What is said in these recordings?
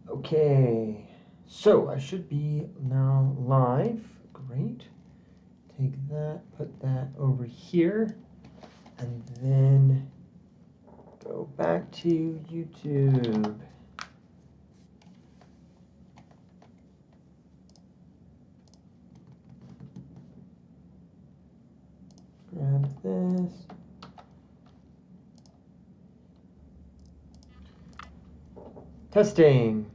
Okay, so I should be now live. Great. Take that, put that over here, and then go back to YouTube. Grab this. Testing.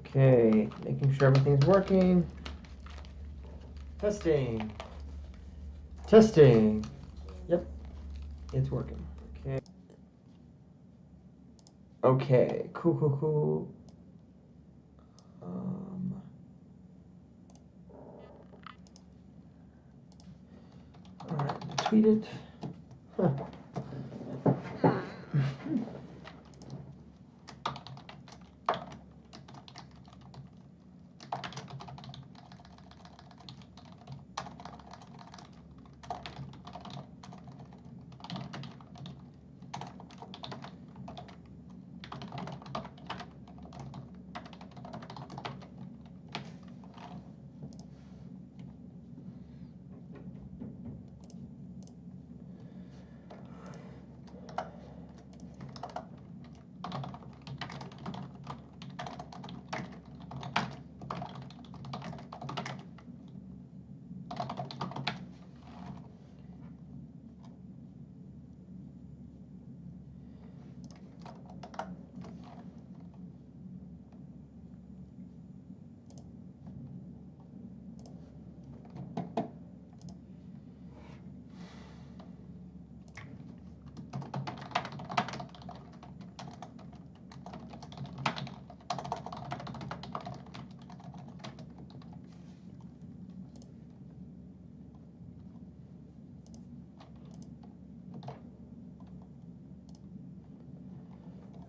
Okay, making sure everything's working. Testing. Testing. Yep, it's working. Okay. Okay, cool. Alright, tweet it. Huh.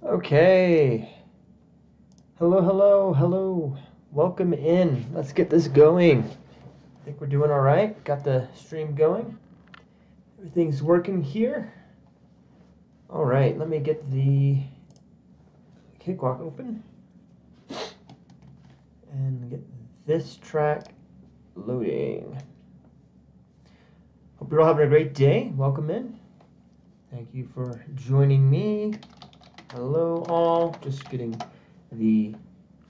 Okay. Hello. Welcome in. Let's get this going. I think we're doing all right. Got the stream going. Everything's working here. All right, let me get the cakewalk open and get this track loading. Hope you're all having a great day. Welcome in. Thank you for joining me. Hello all. Just getting the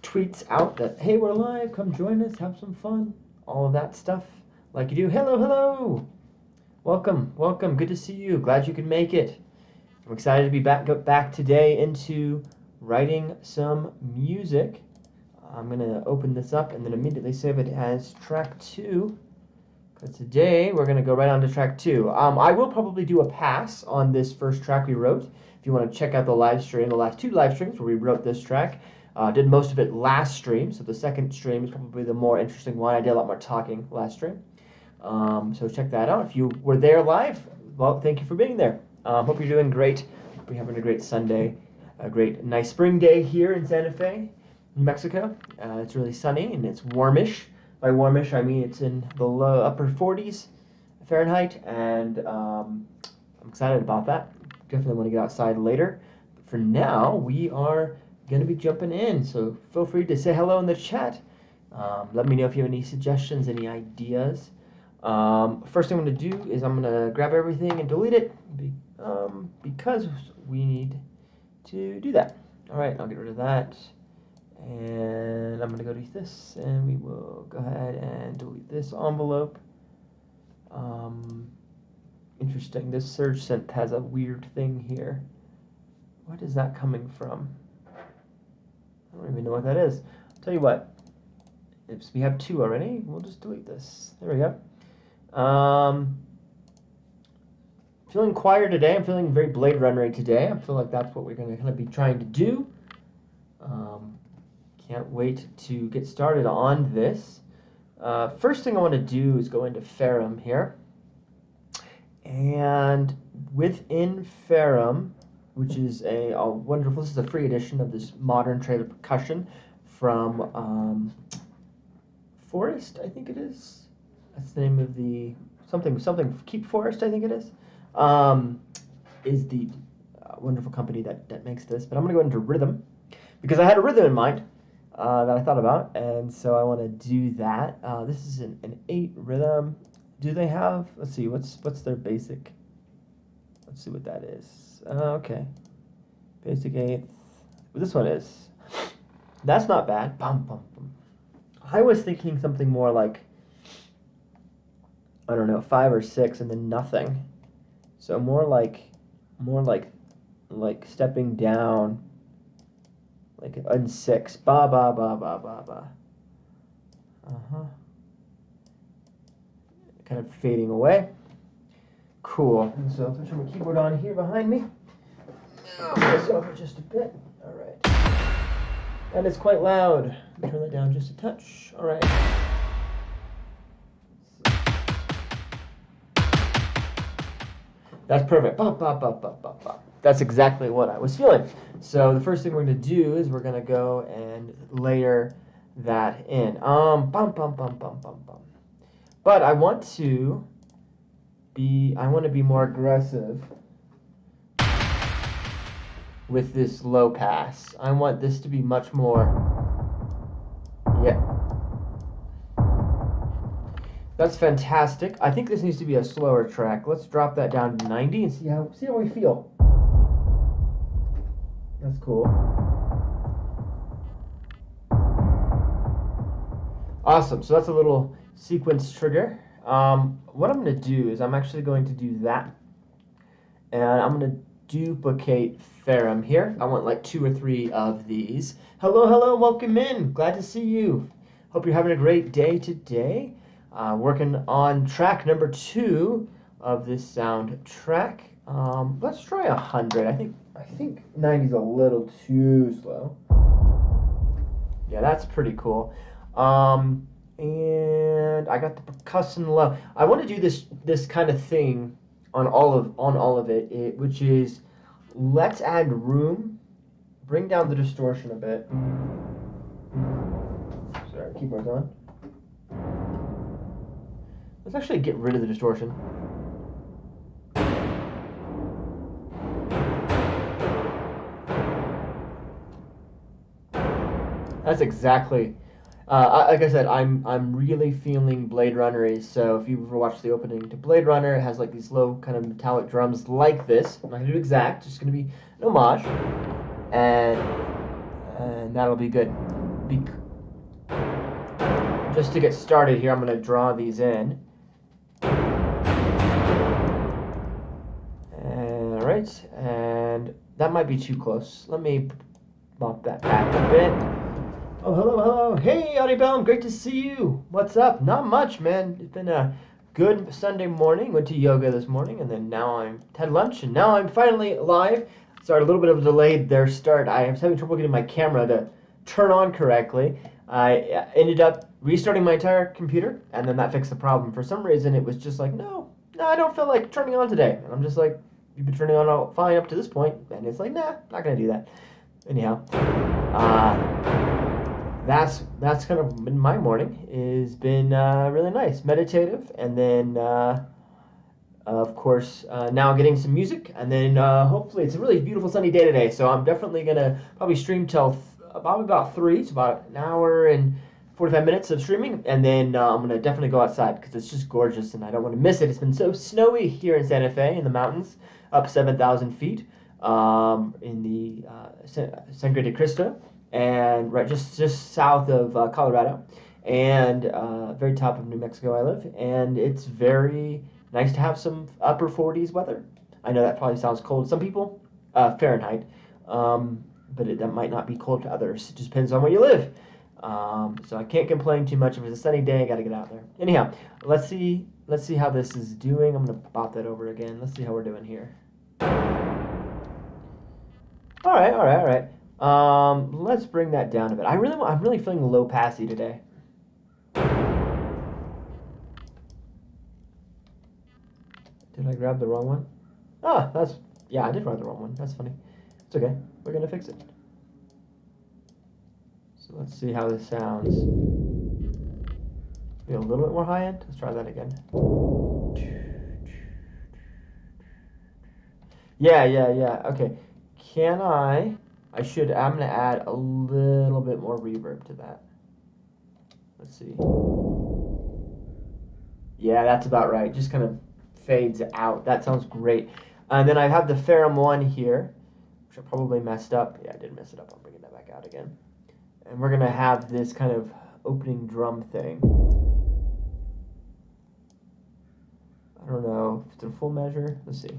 tweets out that, hey, we're live, come join us, have some fun, all of that stuff like you do. Hello. Welcome. Good to see you. Glad you could make it. I'm excited to be back today into writing some music. I'm going to open this up and then immediately save it as track 2. Because today we're going to go right on to track 2. I will probably do a pass on this first track we wrote. If you want to check out the live stream, the last 2 live streams where we wrote this track. Did most of it last stream, so the second stream is probably the more interesting one. I did a lot more talking last stream. So check that out. If you were there live, well, thank you for being there. Hope you're doing great. Hope you're having a great Sunday. A great, nice spring day here in Santa Fe, New Mexico. It's really sunny and it's warmish. By warmish, I mean it's in the low upper 40s Fahrenheit, and I'm excited about that. Definitely want to get outside later. But for now, we are going to be jumping in, so feel free to say hello in the chat. Let me know if you have any suggestions, any ideas. First thing I'm going to do is I'm going to grab everything and delete it because we need to do that. All right, I'll get rid of that. And I'm going to go to this, and we will go ahead and delete this envelope. Interesting, this Surge Synth has a weird thing here. What is that coming from? I don't even know what that is. I'll tell you what, if we have 2 already, we'll just delete this. There we go. Feeling quieter today. I'm feeling very Blade Runner today. I feel like that's what we're going to kind of be trying to do. Can't wait to get started on this. First thing I want to do is go into Ferrum here. And within Ferrum, which is a wonderful, this is a free edition of this modern trailer percussion from Forest, I think it is. That's the name of the, something Keep Forest, I think it is the wonderful company that makes this. But I'm gonna go into rhythm because I had a rhythm in mind that I thought about, and so I want to do that. This is an 8 rhythm. Do they have? Let's see. What's their basic? Let's see what that is. Okay, basic 8th. This one is. That's not bad. Bum bum bum. I was thinking something more like, I don't know, 5 or 6 and then nothing. So more like stepping down, like on 6. Ba ba ba ba ba ba. Kind of fading away. Cool. And so I'll turn my keyboard on here behind me. Move this over just a bit. All right. And it's quite loud. Turn that down just a touch. All right. That's perfect. Bop, bop, bop, bop, bop, bop. That's exactly what I was feeling. So the first thing we're going to do is we're going to go and layer that in. Bum, bum, bum, bum, bum, bum. But I want to be more aggressive with this low pass. I want this to be much more, yeah. That's fantastic. I think this needs to be a slower track. Let's drop that down to 90 and see how we feel. That's cool. Awesome. So that's a little sequence trigger. What I'm going to do is I'm actually going to do that, and I'm going to duplicate Ferrum here. I want like 2 or 3 of these. Hello, welcome in. Glad to see you. Hope you're having a great day today. Working on track number 2 of this soundtrack. Let's try 100. I think 90 is a little too slow. Yeah, that's pretty cool. And I got the percussion low. I want to do this kind of thing on all of it, which is let's add room, bring down the distortion a bit. Sorry, keyboard's on. Let's actually get rid of the distortion. That's exactly. Like I said, I'm really feeling Blade Runner-y. So if you've ever watched the opening to Blade Runner, it has like these low kind of metallic drums like this. I'm not gonna do exact, just gonna be an homage, and that'll be good. Just to get started here, I'm gonna draw these in. All right, and that might be too close. Let me bump that back a bit. Oh, hello. Hey, Audibel, great to see you. What's up? Not much, man. It's been a good Sunday morning. Went to yoga this morning, and then now I had lunch, and now I'm finally live. Sorry, a little bit of a delayed their start. I was having trouble getting my camera to turn on correctly. I ended up restarting my entire computer, and then that fixed the problem. For some reason, it was just like, no, I don't feel like turning on today. And I'm just like, you've been turning on all fine up to this point, and it's like, nah, not gonna do that. Anyhow, that's kind of been my morning. It's been really nice, meditative, and then of course now getting some music, and then hopefully it's a really beautiful sunny day today. So I'm definitely gonna probably stream till about 3. It's about an hour and 45 minutes of streaming, and then I'm gonna definitely go outside because it's just gorgeous, and I don't want to miss it. It's been so snowy here in Santa Fe in the mountains, up 7,000 feet in the Sangre de Cristo. And right just south of Colorado, and very top of New Mexico I live, and it's very nice to have some upper 40s weather. I know that probably sounds cold to some people, Fahrenheit, but that might not be cold to others. It just depends on where you live. So I can't complain too much. If it's a sunny day, I got to get out there. Anyhow, let's see how this is doing. I'm gonna pop that over again. Let's see how we're doing here. All right. Let's bring that down a bit. I'm really feeling low passy today. Did I grab the wrong one? Ah, I did grab the wrong one. That's funny. It's okay. We're gonna fix it. So let's see how this sounds. Maybe a little bit more high end. Let's try that again. Yeah. Okay. Can I should, I'm going to add a little bit more reverb to that. Let's see. Yeah, that's about right. Just kind of fades out. That sounds great. And then I have the Ferrum 1 here, which I probably messed up. Yeah, I did mess it up. I'm bringing that back out again. And we're going to have this kind of opening drum thing. I don't know if it's a full measure. Let's see.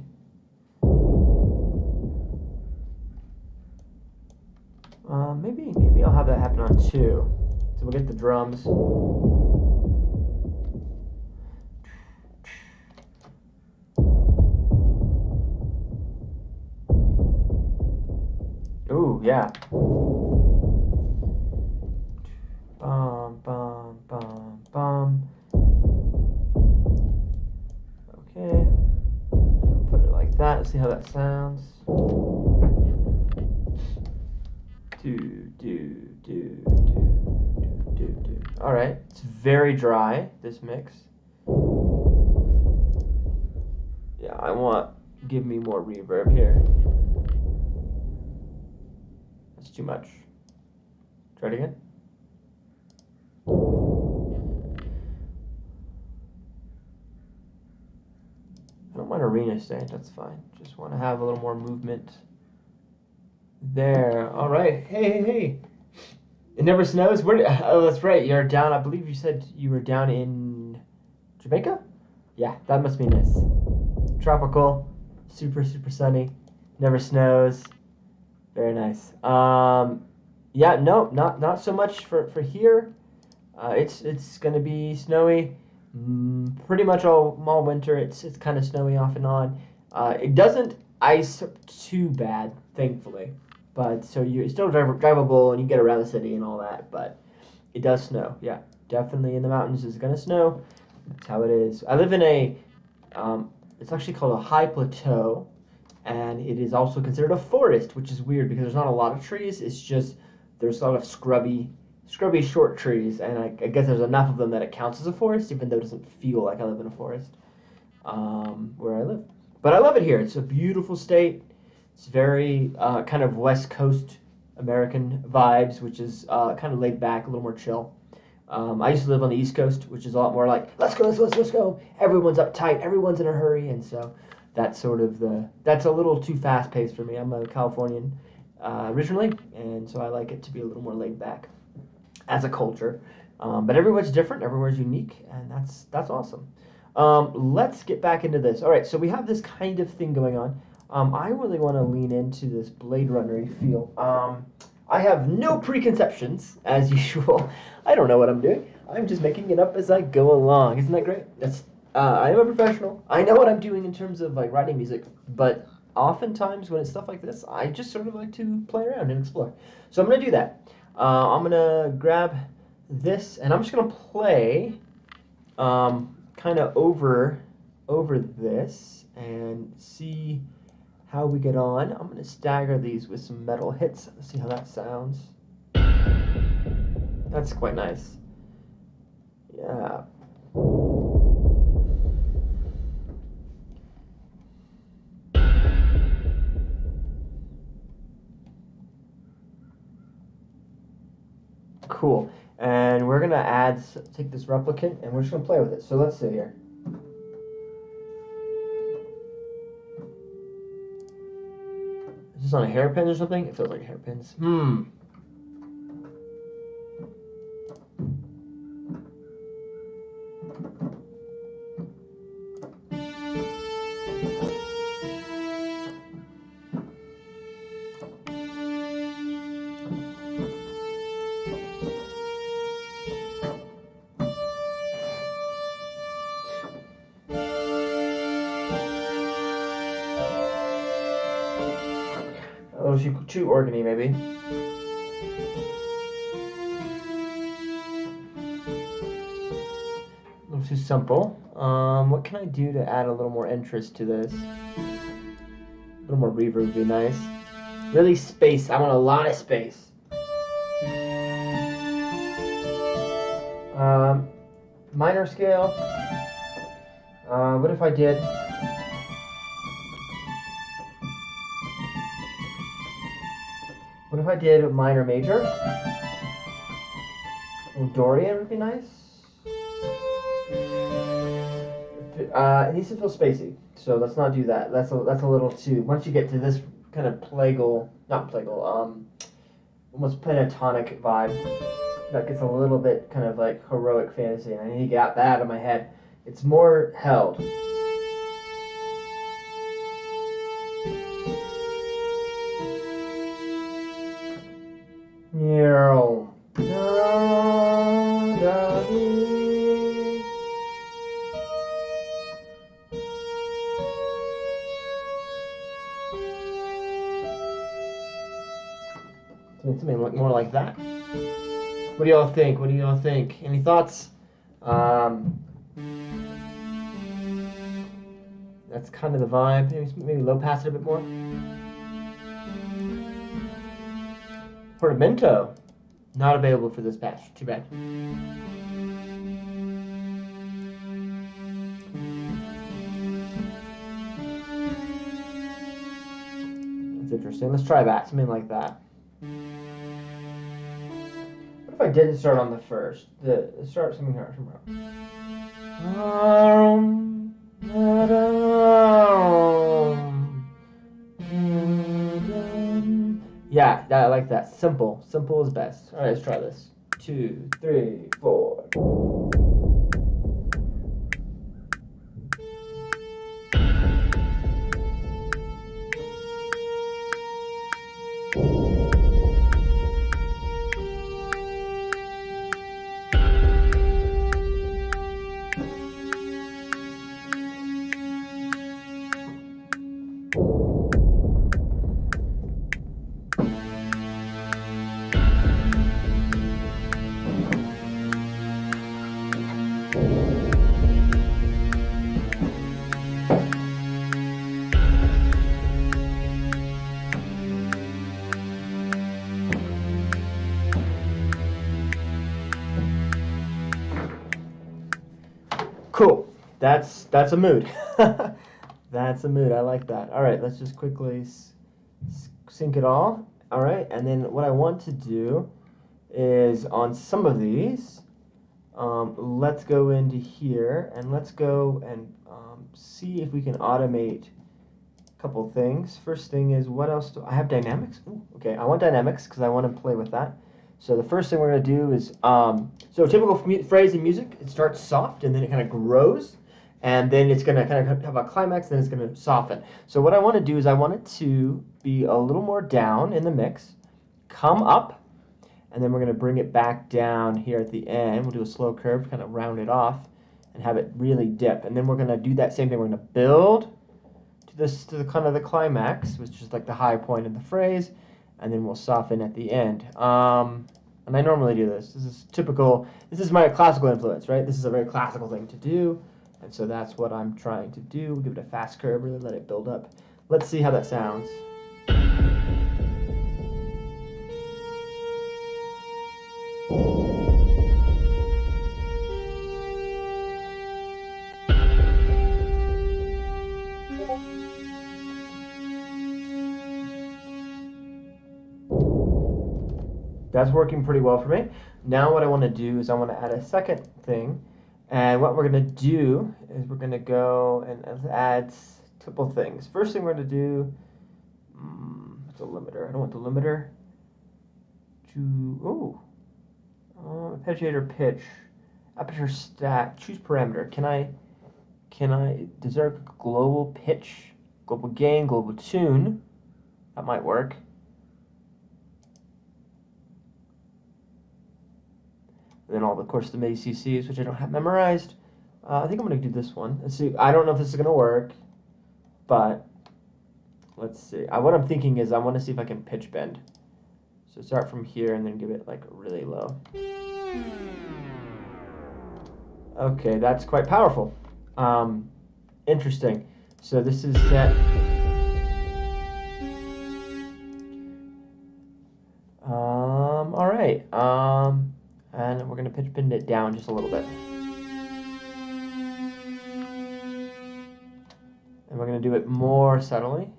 Maybe I'll have that happen on 2. So we'll get the drums. Ooh, yeah. Bum, bum, bum, bum. Okay. Put it like that. Let's see how that sounds. Do. All right. It's very dry, this mix. Yeah, give me more reverb here. That's too much. Try it again. I don't want arena stage, that's fine. Just want to have a little more movement. There. All right. Hey. It never snows? Oh, that's right. You're down, I believe you said you were down in Jamaica? Yeah, that must be nice. Tropical, super sunny, never snows. Very nice. Yeah, no, not so much for here. It's gonna be snowy, pretty much all winter. It's kind of snowy off and on. It doesn't ice too bad, thankfully. But so it's still drivable and you get around the city and all that. But it does snow. Yeah, definitely in the mountains it's gonna snow. That's how it is. I live in it's actually called a high plateau, and it is also considered a forest, which is weird because there's not a lot of trees. It's just there's a lot of scrubby short trees, and I guess there's enough of them that it counts as a forest, even though it doesn't feel like I live in a forest where I live. But I love it here. It's a beautiful state. It's very kind of West Coast American vibes, which is kind of laid back, a little more chill. I used to live on the East Coast, which is a lot more like, let's go. Everyone's uptight, everyone's in a hurry, and so that's sort of that's a little too fast paced for me. I'm a Californian originally, and so I like it to be a little more laid back as a culture. But everywhere's different, everywhere's unique, and that's awesome. Let's get back into this. All right, so we have this kind of thing going on. I really want to lean into this Blade Runner-y feel. I have no preconceptions, as usual. I don't know what I'm doing. I'm just making it up as I go along. Isn't that great? I am a professional. I know what I'm doing in terms of like writing music, but oftentimes when it's stuff like this, I just sort of like to play around and explore. So I'm going to do that. I'm going to grab this, and I'm just going to play kind of over this and see how we get on. I'm going to stagger these with some metal hits. Let's see how that sounds. That's quite nice. Yeah. Cool. And we're going to take this replicant, and we're just going to play with it. So let's see here. Is this on a hairpin or something? It feels like hairpins. A little too organy, maybe. A little too simple. What can I do to add a little more interest to this? A little more reverb would be nice. Really space. I want a lot of space. Minor scale. What if I did... What if I did minor major? Dorian would be nice. It needs to feel spacey, so let's not do that. That's a little too. Once you get to this kind of almost pentatonic vibe, that gets a little bit kind of like heroic fantasy, and I need to get that out of my head. It's more held. Something more like that. What do y'all think? What do y'all think? Any thoughts? That's kind of the vibe. Maybe low pass it a bit more. Portamento, not available for this patch. Too bad. That's interesting. Let's try that. Something like that. What if I didn't start on the first? Start something here. Yeah, I like that. Simple. Simple is best. All right, let's try this. 2, 3, 4. Cool. That's a mood. That's a mood. I like that. All right, let's just quickly sync it all. All right, and then what I want to do is on some of these, let's go into here and let's go and see if we can automate a couple things. First thing is, what else do I have? Dynamics? Ooh, okay, I want dynamics because I want to play with that. So the first thing we're going to do is, so typical phrase in music, it starts soft and then it kind of grows, and then it's going to kind of have a climax, then it's going to soften. So what I want to do is I want it to be a little more down in the mix, come up, and then we're going to bring it back down here at the end. We'll do a slow curve, kind of round it off, and have it really dip. And then we're going to do that same thing. We're going to build to the kind of the climax, which is like the high point of the phrase, and then we'll soften at the end. And I normally do this. This is typical. This is my classical influence, right? This is a very classical thing to do, and so that's what I'm trying to do. We'll give it a fast curve, really let it build up. Let's see how that sounds. That's working pretty well for me. Now what I want to do is I want to add a second thing. And what we're going to do is we're going to go and add a couple things. First thing we're going to do, it's a limiter. I don't want the limiter to, arpeggiator pitch, aperture stack, choose parameter. Can I, is there a global pitch, global gain, global tune? That might work. And then of course, the MIDI CCs, which I don't have memorized. I think I'm going to do this one. Let's see. I don't know if this is going to work, but let's see. What I'm thinking is I want to see if I can pitch bend. So start from here and then give it like really low. Okay, that's quite powerful. Interesting. So this is set. All right. And we're going to pitch bend it down just a little bit. And we're going to do it more subtly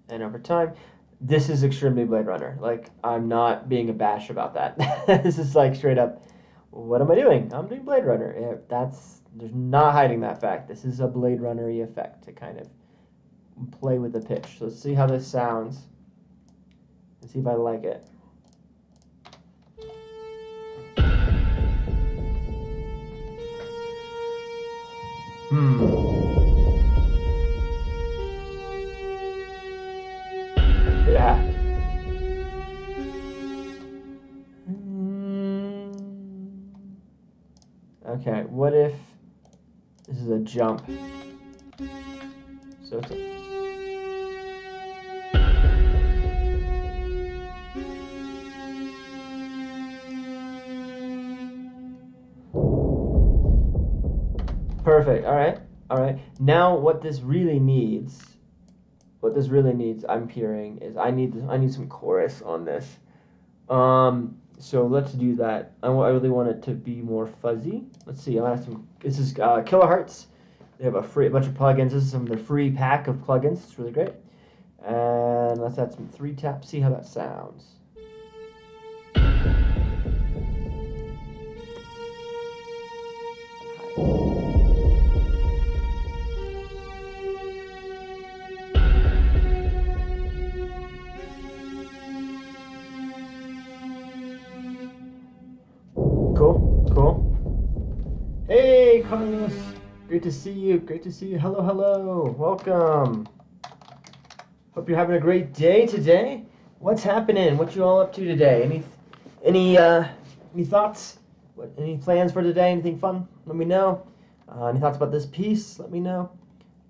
and over time. this is extremely Blade Runner. Like, I'm not being a bash about that. This is like straight up, what am I doing? I'm doing Blade Runner. Yeah, there's not hiding that fact. This is a Blade Runner-y effect to kind of play with the pitch. So let's see how this sounds and see if I like it. Yeah. Okay, what if this is a jump? So it's perfect. All right. All right. Now what this really needs, I'm hearing is I need some chorus on this. So let's do that. I really want it to be more fuzzy. Let's see. I'm gonna have some. This is Kilohertz. They have a bunch of plugins. This is some of their free pack of plugins. It's really great. And let's add some 3-tap. See how that sounds. Cool. Hey, Carlos. Great to see you. Hello, hello. Welcome. Hope you're having a great day today. What's happening? What you all up to today? Any thoughts? Any plans for today? Anything fun? Let me know. Any thoughts about this piece? Let me know.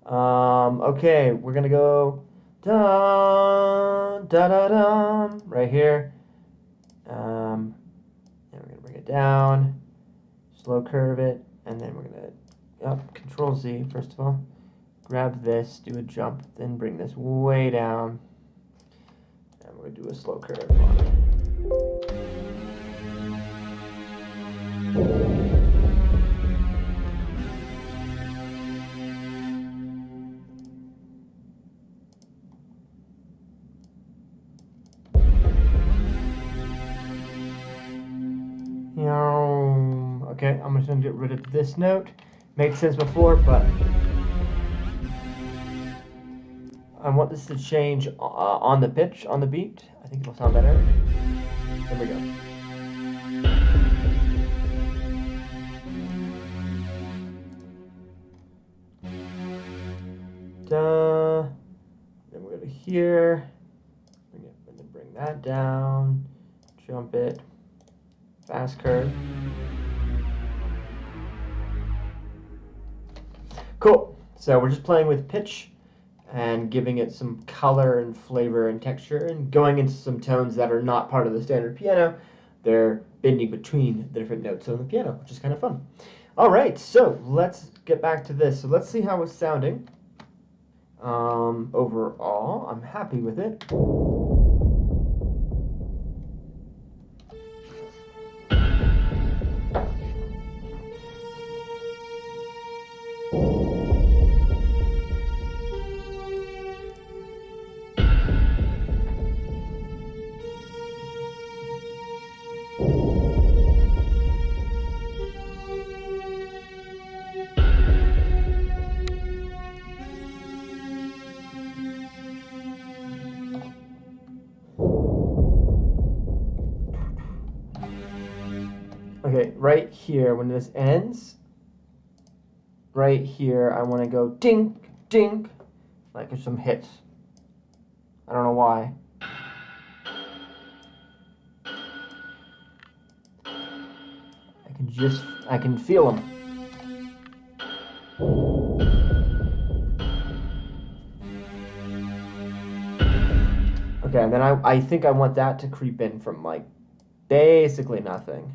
Okay, we're gonna go dun da da dum right here. And we're gonna bring it down, slow curve it, and then we're gonna Control Z first of all. Grab this, do a jump, then bring this way down, and we're gonna do a slow curve on it. Okay, I'm just gonna get rid of this note. Made sense before, but I want this to change on the pitch, on the beat. I think it'll sound better. There we go. Da. Then we're gonna here. Bring that down. Jump it. Fast curve. Cool. So we're just playing with pitch and giving it some color and flavor and texture and going into some tones that are not part of the standard piano. They're bending between the different notes on the piano, which is kind of fun. All right, so let's get back to this. So let's see how it's sounding. Overall, I'm happy with it. Okay, right here, when this ends, right here, I want to go dink, dink, like there's some hits. I don't know why. I can feel them. Okay, and then I think I want that to creep in from like basically nothing.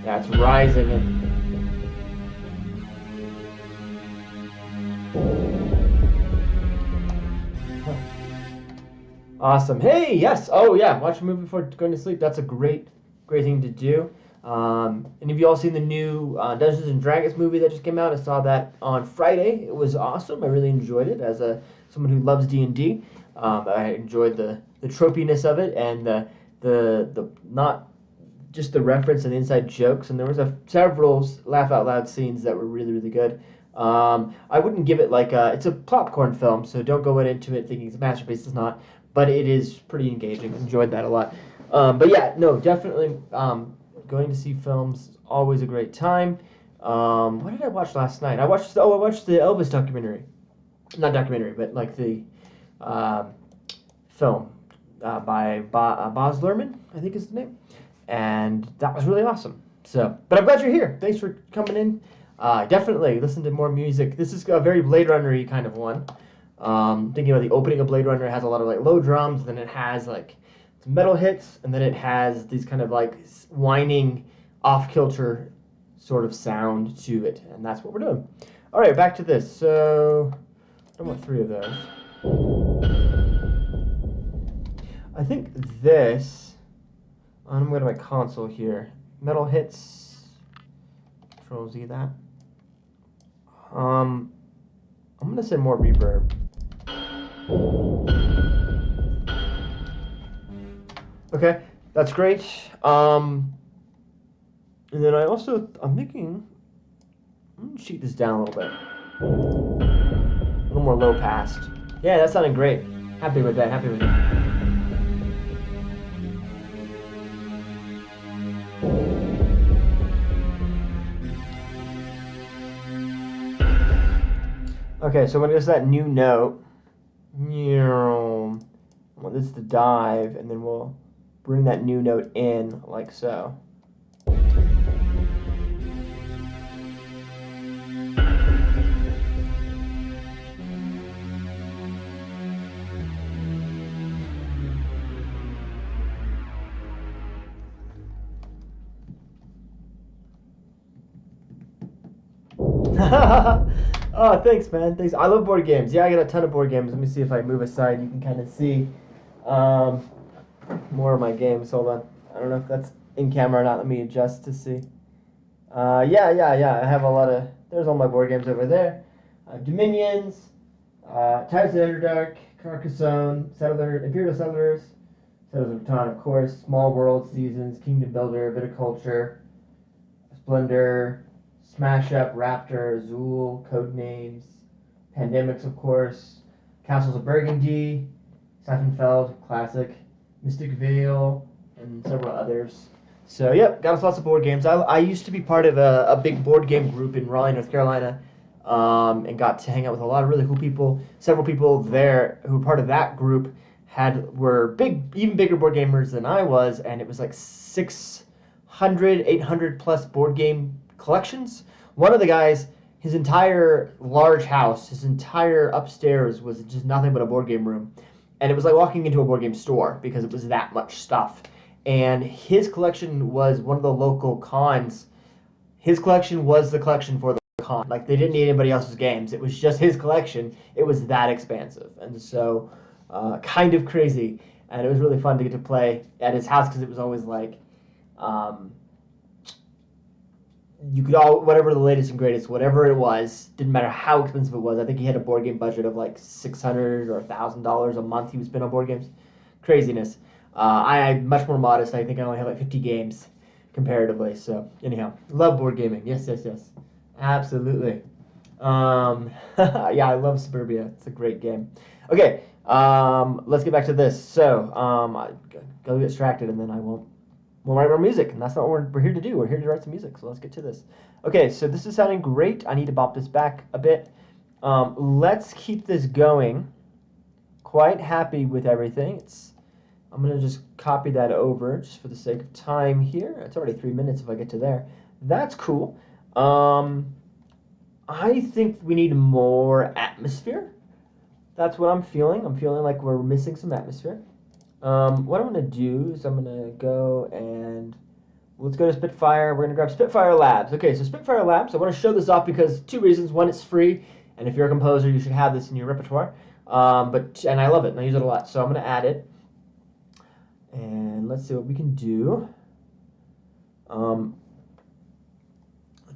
Yeah, it's rising in. Awesome. Hey, yes. Oh, yeah. Watch a movie before going to sleep. That's a great thing to do. Any of you all seen the new Dungeons and Dragons movie that just came out? I saw that on Friday. It was awesome. I really enjoyed it as someone who loves D&D. I enjoyed the tropiness of it and the not just the reference and the inside jokes. And there was several laugh out loud scenes that were really, really good. I wouldn't give it like it's a popcorn film, so don't go into it thinking it's a masterpiece. It's not, but it is pretty engaging. Enjoyed that a lot. But yeah, no, definitely going to see films always a great time. What did I watch last night? I watched the Elvis documentary, not documentary, but like the film by Baz Luhrmann, I think is the name, and that was really awesome. So, but I'm glad you're here. Thanks for coming in. Definitely listen to more music. This is a very Blade Runner-y kind of one. Thinking about the opening of Blade Runner, it has a lot of like low drums, then it has like some metal hits, and then it has these kind of like whining, off-kilter sort of sound to it, and that's what we're doing. All right, back to this. So, I want 3 of those. I think this. I'm going to my console here. Metal hits. Control Z that. I'm gonna say more reverb. Okay, that's great. And then I'm thinking, I'm gonna cheat this down a little bit. A little more low passed. Yeah, that sounded great. Happy with that, happy with it. Okay, so when it goes to that new note, I want this to dive, and then we'll bring that new note in like so. Oh, thanks, man. Thanks. I love board games. Yeah, I got a ton of board games. Let me see if I move aside. You can kind of see more of my games. Hold on. I don't know if that's in camera or not. Let me adjust to see. Yeah. I have a lot of. There's all my board games over there. Dominions, Tides of the Underdark, Carcassonne, Imperial Settlers, Settlers of Catan, of course, Small World, Seasons, Kingdom Builder, Viticulture, Splendor, Smash Up, Raptor, Azul, Codenames, Pandemics, of course, Castles of Burgundy, Siphonfeld, Classic, Mystic Vale, and several others. So, yep, got us lots of board games. I used to be part of a big board game group in Raleigh, North Carolina, and got to hang out with a lot of really cool people. Several people there who were part of that group were even bigger board gamers than I was, and it was like 600, 800 plus board game collections. One of the guys, his entire large house, his entire upstairs was just nothing but a board game room. And it was like walking into a board game store because it was that much stuff. And his collection was one of the local cons. His collection was the collection for the con. Like, they didn't need anybody else's games. It was just his collection. It was that expansive. And so, kind of crazy. And it was really fun to get to play at his house because it was always like, you could whatever the latest and greatest, whatever it was, didn't matter how expensive it was. I think he had a board game budget of like $600 or $1,000 a month he would spend on board games. Craziness. I'm much more modest. I think I only have like 50 games comparatively. So anyhow, love board gaming. Yes. Absolutely. Yeah, I love Suburbia. It's a great game. Okay, let's get back to this. So, I go get distracted and then we'll write more music, and that's not what we're here to do. We're here to write some music, so let's get to this. Okay, so this is sounding great. I need to bop this back a bit. Let's keep this going. Quite happy with everything. I'm going to just copy that over just for the sake of time here. It's already 3 minutes if I get to there. That's cool. I think we need more atmosphere. That's what I'm feeling. I'm feeling like we're missing some atmosphere. What I'm going to do is I'm going to go and let's go to Spitfire. We're going to grab Spitfire Labs. Okay, so Spitfire Labs, I want to show this off because 2 reasons. One, it's free, and if you're a composer, you should have this in your repertoire. And I love it, and I use it a lot. So I'm going to add it. And let's see what we can do. Let's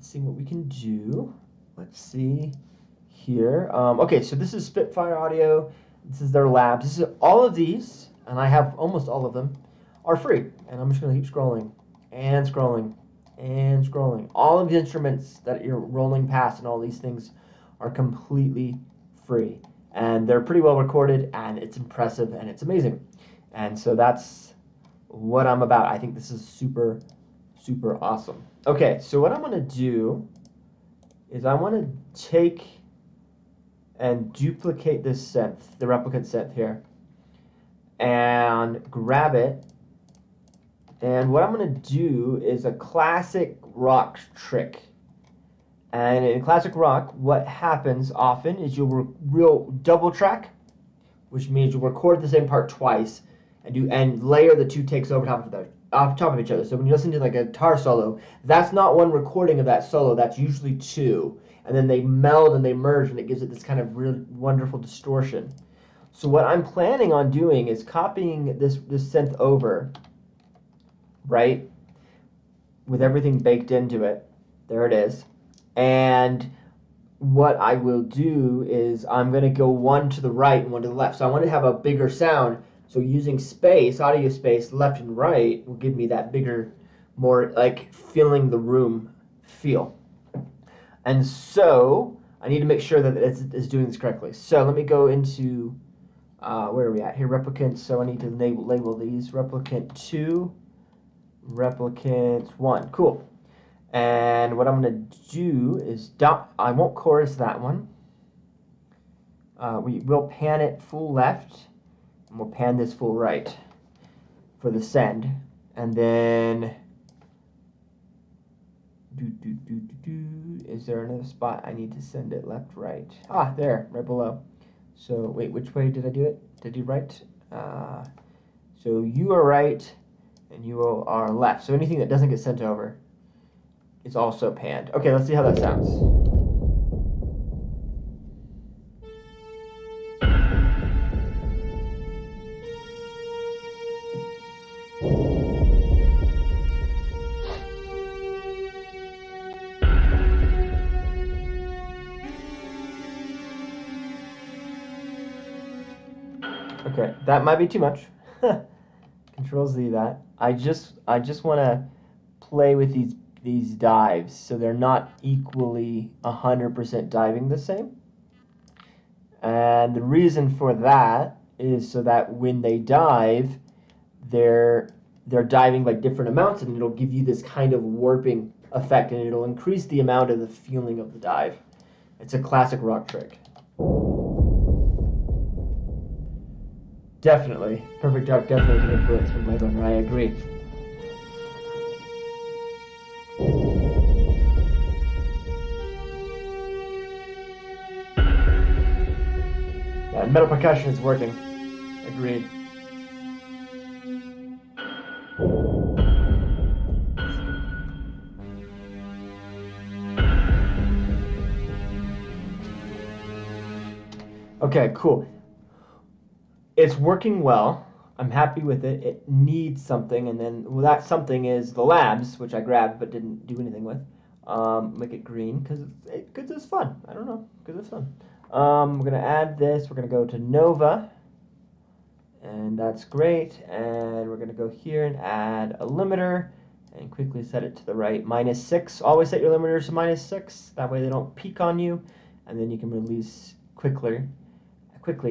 see what we can do. Let's see here. Okay, so this is Spitfire Audio. This is their labs. This is all of these, and I have almost all of them, are free. And I'm just going to keep scrolling and scrolling and scrolling. All of the instruments that you're rolling past and all these things are completely free. And they're pretty well recorded, and it's impressive, and it's amazing. And so that's what I'm about. I think this is super, super awesome. Okay, so what I'm going to do is I want to take and duplicate this synth, the replicant synth here, and grab it. And what I'm going to do is a classic rock trick. And in classic rock, what happens often is you'll double track, which means you'll record the same part twice and layer the two takes over top of each other. So when you listen to like a guitar solo, that's not one recording of that solo, that's usually two. And then they meld and they merge, and it gives it this kind of really wonderful distortion. So what I'm planning on doing is copying this synth over, right, with everything baked into it. There it is. And what I will do is I'm going to go one to the right and one to the left. So I want to have a bigger sound. So using space, audio space, left and right, will give me that bigger, more like filling the room feel. And so I need to make sure that it's doing this correctly. So let me go into, where are we at here? Replicants. So I need to label these. Replicant 2, Replicant 1. Cool. And what I'm going to do is, I won't chorus that one. We will pan it full left, and we'll pan this full right for the send. And then, is there another spot I need to send it left, right? Ah, there, right below. So wait, which way did I do it? Did I do right? So you are right, and you are left. So anything that doesn't get sent over is also panned. Okay, let's see how that sounds. Okay, that might be too much. Control Z that. I just want to play with these dives so they're not equally 100% diving the same. And the reason for that is so that when they dive, they're diving like different amounts, and it'll give you this kind of warping effect, and it'll increase the amount of the feeling of the dive. It's a classic rock trick. Definitely. Perfect Dark definitely is an influence from Blade Runner, I agree. Yeah, metal percussion is working. Agreed. Okay, cool. It's working well. I'm happy with it. It needs something, and then that something is the labs, which I grabbed but didn't do anything with. Make it green because it's fun. I don't know, because it's fun. We're gonna add this. We're gonna go to Nova, and that's great. And we're gonna go here and add a limiter, and quickly set it to the right. -6. Always set your limiters to -6. That way they don't peak on you, and then you can release quickly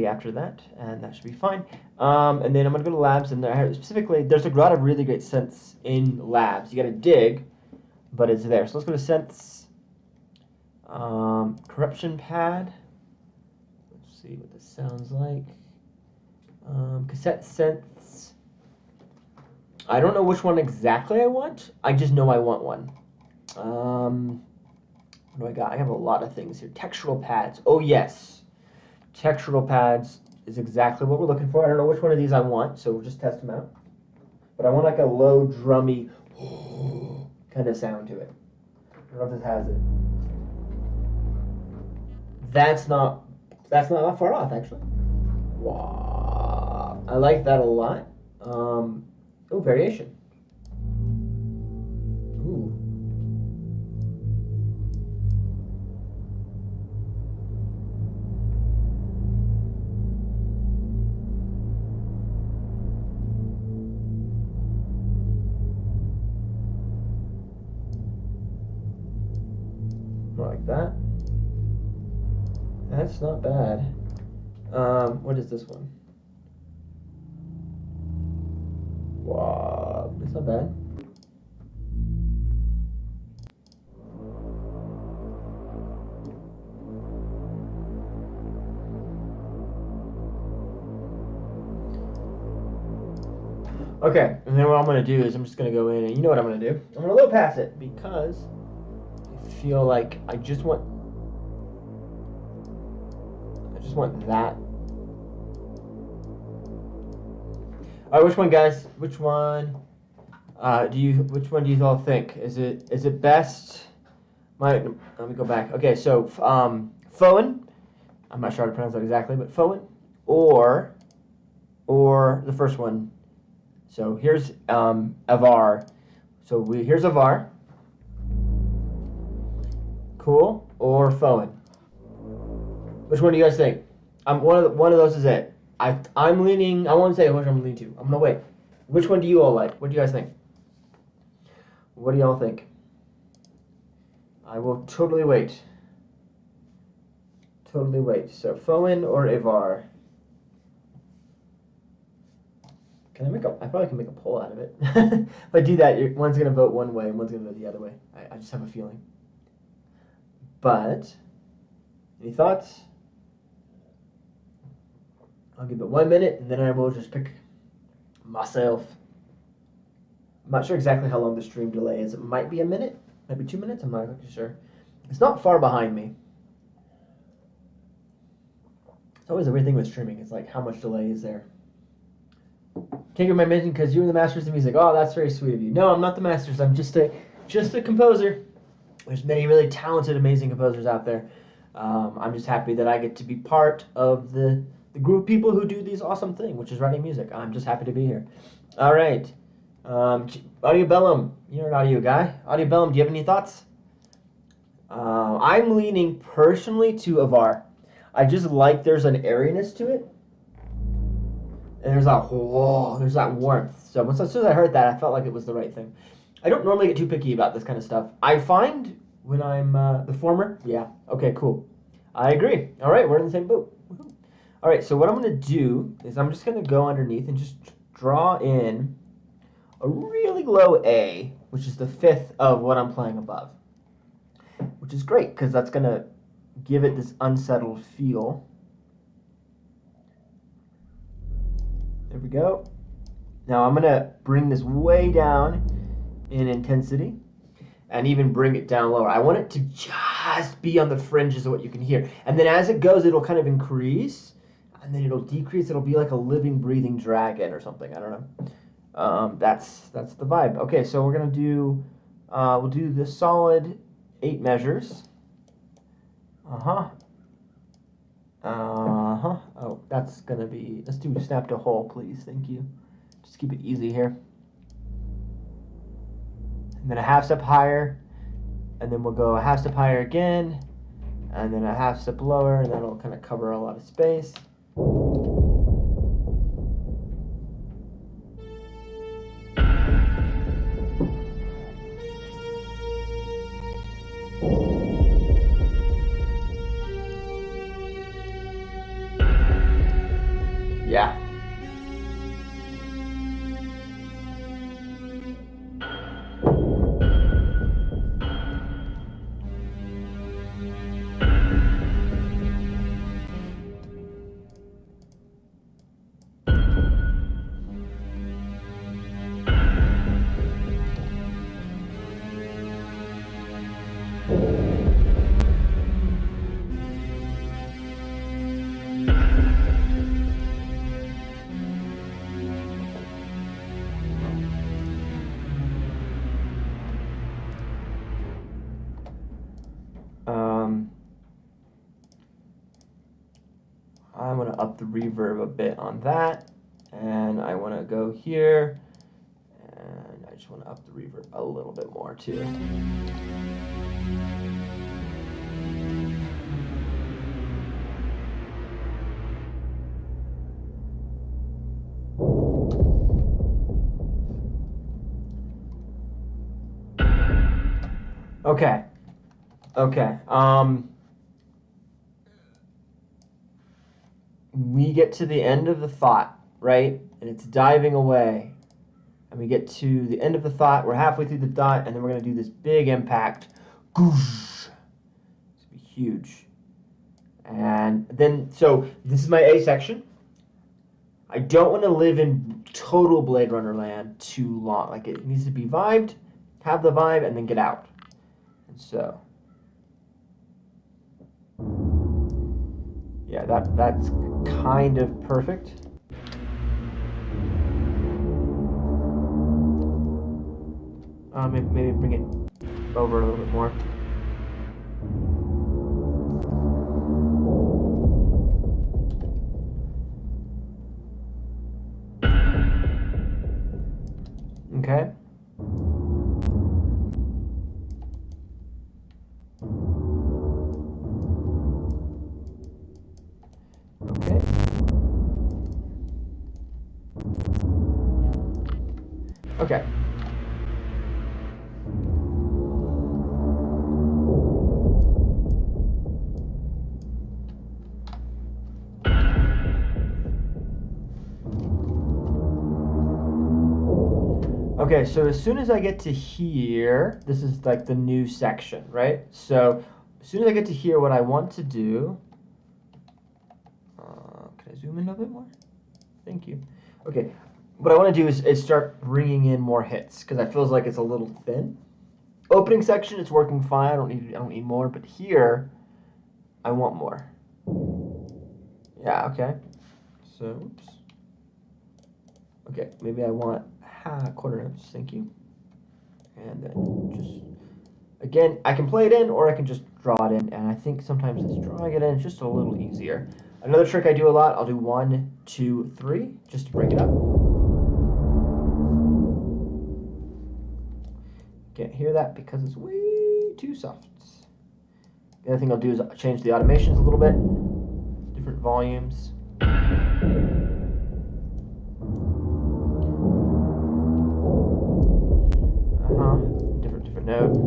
after that, and that should be fine. And then I'm going to go to labs, and specifically, there's a lot of really great synths in labs. You got to dig, but it's there. So let's go to synths, corruption pad. Let's see what this sounds like. Cassette synths. I don't know which one exactly I want. I just know I want one. What do I got? I have a lot of things here. Textural pads. Oh yes. Textural pads is exactly what we're looking for. I don't know which one of these I want, so we'll just test them out. But I want like a low, drummy kind of sound to it. I don't know if this has it. That's not that far off, actually. Wow. I like that a lot. Oh, variation. Ooh. Like that. That's not bad. What is this one? Wow, that's not bad. Okay, and then what I'm going to do is I'm just going to go in and you know what I'm going to do? I'm going to low pass it because I feel like I just want that. All right, which one, guys? Which one which one do you all think? Is it best? Let me go back. Okay, so Foen, I'm not sure how to pronounce that exactly, but Foen or the first one. So here's Avar. So here's Avar. Cool. Or Foen. Which one do you guys think? One of those is it. I'm leaning. I won't say which I'm leaning to. I'm gonna wait. Which one do you all like? What do you guys think? What do y'all think? I will totally wait. Totally wait. So Foen or Avar? Can I probably can make a poll out of it. If I do that, one's gonna vote one way and one's gonna vote the other way. I just have a feeling. But any thoughts? I'll give it 1 minute and then I will just pick myself. I'm not sure exactly how long the stream delay is. It might be a minute, maybe 2 minutes. I'm not really sure. It's not far behind me. It's always everything with streaming. It's like how much delay is there? Can't get my mention because you're the masters of music. Oh, that's very sweet of you. No, I'm not the masters. I'm just a composer. There's many really talented, amazing composers out there. I'm just happy that I get to be part of the group of people who do these awesome thing, which is writing music. I'm just happy to be here. All right. Audio Bellum, you're an audio guy. Audio Bellum, do you have any thoughts? I'm leaning personally to Avar. I just like there's an airiness to it. And there's that warmth. So as soon as I heard that, I felt like it was the right thing. I don't normally get too picky about this kind of stuff. I find when I'm the former, yeah, okay, cool. I agree. All right, we're in the same boat. All right, so what I'm going to do is I'm just going to go underneath and just draw in a really low A, which is the fifth of what I'm playing above, which is great because that's going to give it this unsettled feel. There we go. Now I'm going to bring this way down in intensity and even bring it down lower. I want it to just be on the fringes of what you can hear. And then as it goes, it'll kind of increase and then it'll decrease. It'll be like a living, breathing dragon or something. I don't know. That's the vibe. Okay, so we're going to do, we'll do the solid 8 measures. Oh, that's gonna be, let's do snap to whole, please. Thank you. Just keep it easy here. And then a half step higher, and then we'll go a half step higher again, and then a half step lower, and that'll kind of cover a lot of space. Yeah. I want to up the reverb a bit on that, and I want to go here, and I just want to up the reverb a little bit more too. Okay. Okay. We get to the end of the thought, right? And it's diving away. And we get to the end of the thought. We're halfway through the thought, and then we're going to do this big impact. Goosh. It's going to be huge. And then, so this is my A section. I don't want to live in total Blade Runner land too long. Like, it needs to be vibed, have the vibe, and then get out. And so, yeah, that's kind of perfect. Maybe bring it over a little bit more. Okay. Okay. Okay. Okay, so as soon as I get to here, this is like the new section, right? So as soon as I get to here, what I want to do, can I zoom in a bit more? Thank you. Okay, what I want to do is start bringing in more hits because I feels like it's a little thin. Opening section, it's working fine. I don't need more, but here, I want more. Yeah. Okay. So, oops. Okay, maybe I want quarter notes. Thank you. And then just, again, I can play it in or I can just draw it in. And I think sometimes it's drawing it in just a little easier. Another trick I do a lot, I'll do 1, 2, 3, just to break it up. Can't hear that because it's way too soft. The other thing I'll do is change the automations a little bit. Different volumes. Different note.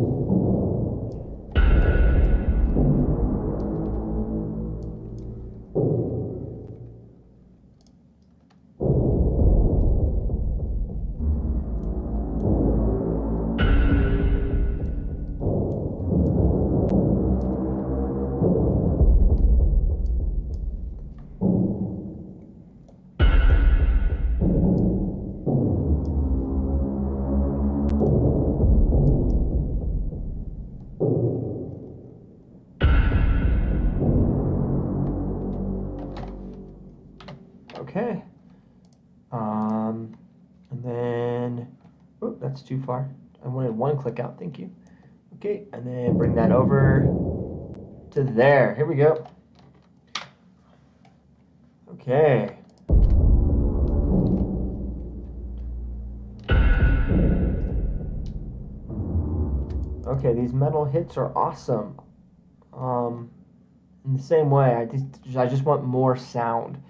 Okay. And then, oh, that's too far. I wanted one click out, thank you. Okay, and then bring that over to there. Here we go. Okay. Okay, these metal hits are awesome. In the same way, I just want more sound.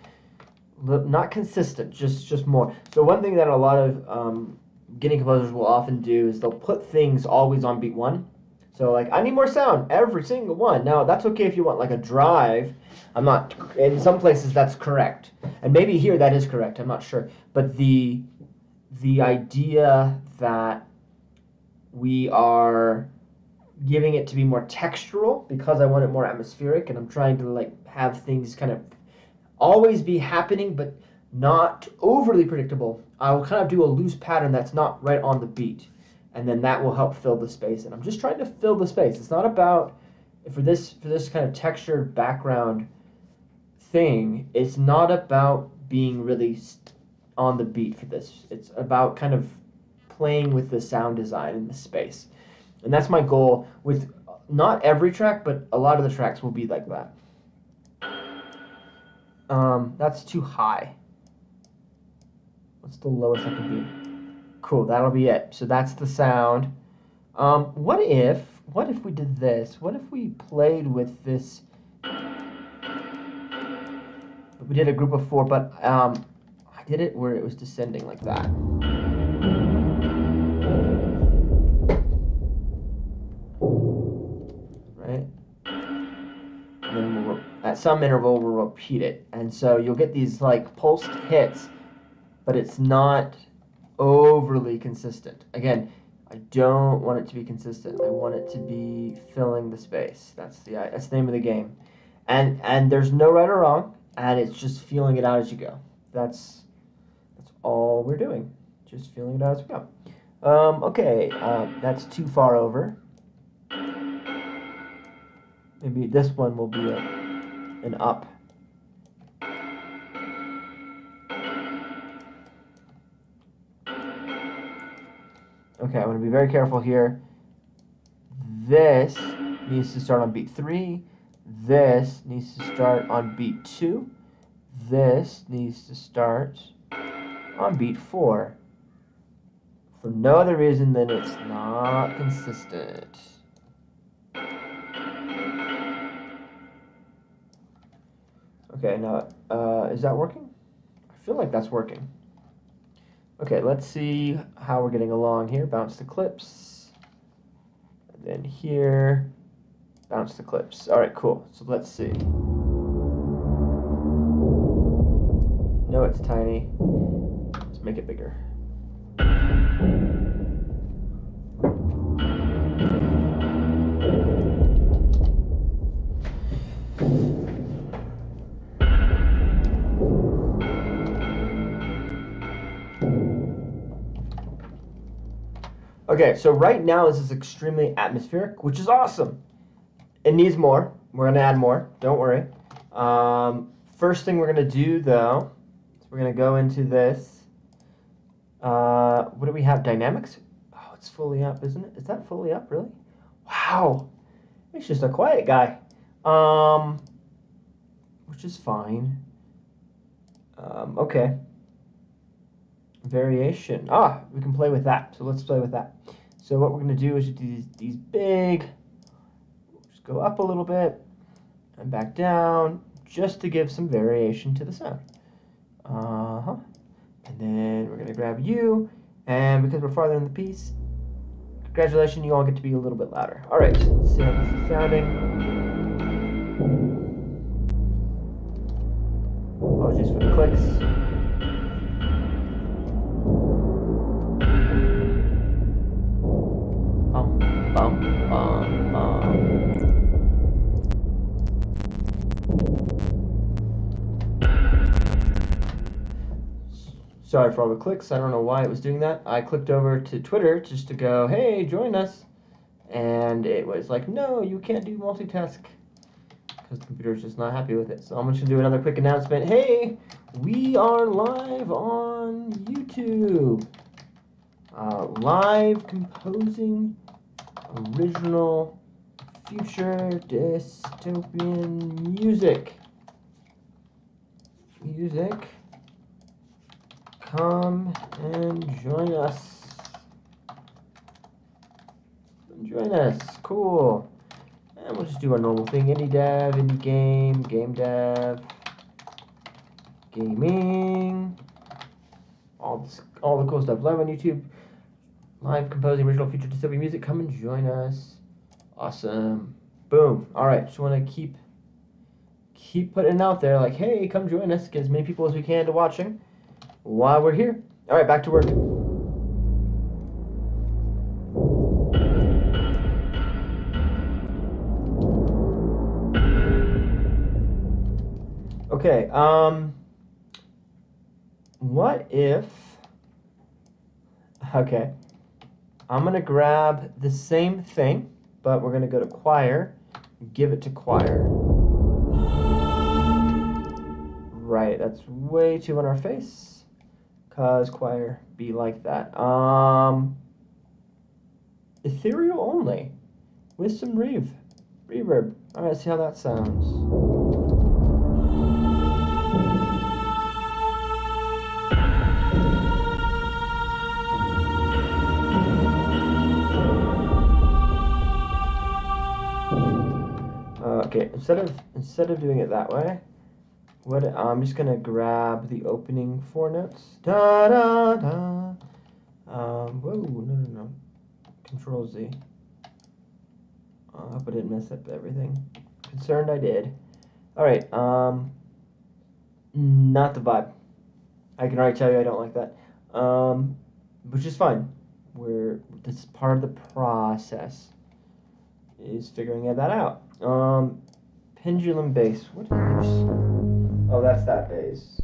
Not consistent, just more. So one thing that a lot of beginning composers will often do is they'll put things always on beat 1. So like, I need more sound, every single one. Now that's okay if you want like a drive. In some places that's correct. And maybe here that is correct, I'm not sure. But the idea that we are giving it to be more textural because I want it more atmospheric and I'm trying to like have things kind of always be happening but not overly predictable. I will kind of do a loose pattern that's not right on the beat, and then that will help fill the space. And I'm just trying to fill the space. It's not about, for this kind of textured background thing, it's not about being really on the beat for this. It's about kind of playing with the sound design in the space. And that's my goal with not every track, but a lot of the tracks will be like that. That's too high. What's the lowest I can be? Cool, that'll be it. So that's the sound. What if we did this? What if we played with this? We did a group of 4, but I did it where it was descending like that. Right? And then at some interval we'll repeat it. And so you'll get these like pulsed hits, but it's not overly consistent. Again, I don't want it to be consistent. I want it to be filling the space. That's the name of the game. And there's no right or wrong, and it's just feeling it out as you go. That's all we're doing. Just feeling it out as we go. Okay, that's too far over. Maybe this one will be an up. Okay, I'm going to be very careful here. This needs to start on beat 3. This needs to start on beat 2. This needs to start on beat 4. For no other reason than it's not consistent. Okay, now, is that working? I feel like that's working. Okay, let's see how we're getting along here. Bounce the clips. And then here, bounce the clips. All right, cool. So let's see. No, it's tiny. Let's make it bigger. Okay, so right now this is extremely atmospheric, which is awesome. It needs more. We're going to add more. Don't worry. First thing we're going to do, though, is we're going to go into this. What do we have? Dynamics? Oh, it's fully up, isn't it? Is that fully up, really? Wow. It's just a quiet guy. Which is fine. Okay. Variation. We can play with that. So let's play with that. So what we're going to do is do these big, just go up a little bit and back down just to give some variation to the sound. And then we're going to grab you, and because we're farther in the piece, congratulations, you all get to be a little bit louder. All right, let's see how this is sounding. Apologies for the clicks. Sorry for all the clicks. I don't know why it was doing that. I clicked over to Twitter just to go, hey, join us. And it was like, no, you can't do multitask. Because the computer's just not happy with it. So I'm just going to do another quick announcement. Hey, we are live on YouTube. Live composing original future dystopian music. Come and join us. Cool. And we'll just do our normal thing. Indie dev, indie game, game dev, gaming. All the cool stuff. Live on YouTube. Live composing original future dystopian music. Come and join us. Awesome. Boom. All right. Just want to keep putting it out there. Like, hey, come join us. Get as many people as we can to watching while we're here. All right, back to work. Okay, what if, okay, I'm going to grab the same thing, but we're going to go to choir, give it to choir. Right, that's way too in our face, cause choir be like that. Ethereal only, with some reverb. All right, see how that sounds. instead of doing it that way, I'm just gonna grab the opening 4 notes. Da da da. Whoa, no. Control Z. I hope I didn't mess up everything. Concerned I did. All right. Not the vibe. I can already tell you I don't like that. Which is fine. This is part of the process. Is figuring that out. Pendulum bass. What is? Oh, that's that bass.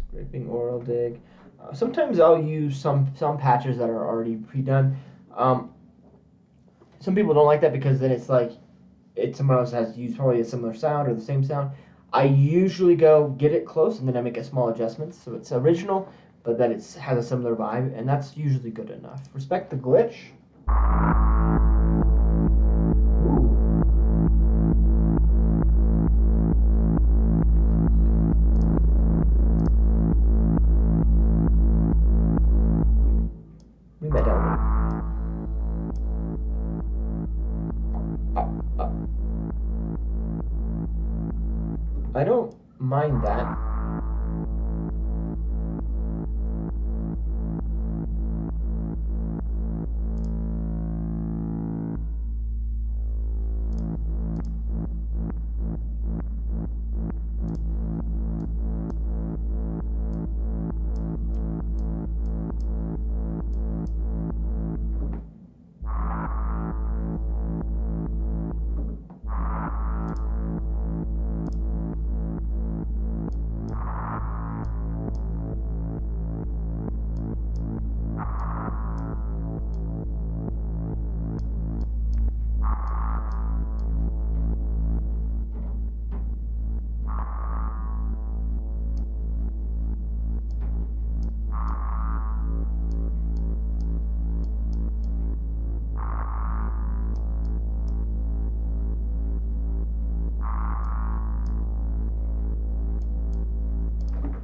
Scraping oral dig. Sometimes I'll use some patches that are already pre-done. Some people don't like that because then it's like someone else has used probably a similar sound or the same sound. I usually go get it close and then I make a small adjustments so it's original, but that it has a similar vibe, and that's usually good enough. Respect the glitch. Bring that down. Up. I don't mind that.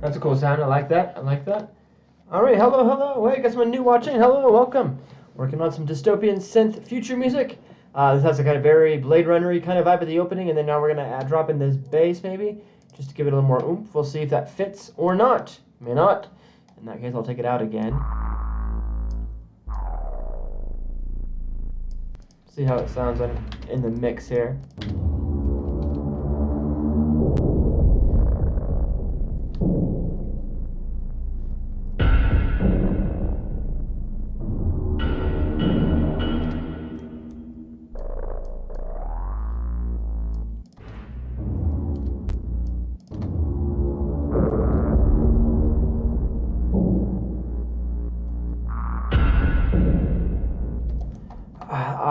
That's a cool sound. I like that. All right, hello. Hey, got someone new watching. Hello, welcome. Working on some dystopian synth future music. This has a kind of very Blade Runner-y kind of vibe at the opening, and then now we're gonna drop in this bass maybe, just to give it a little more oomph. We'll see if that fits or not. May not. In that case, I'll take it out again. See how it sounds in the mix here.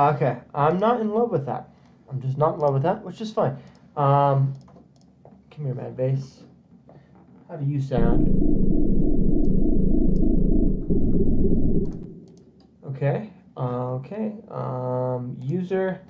Okay, I'm not in love with that. I'm just not in love with that, which is fine. Come here, man, bass. How do you sound? Okay, user.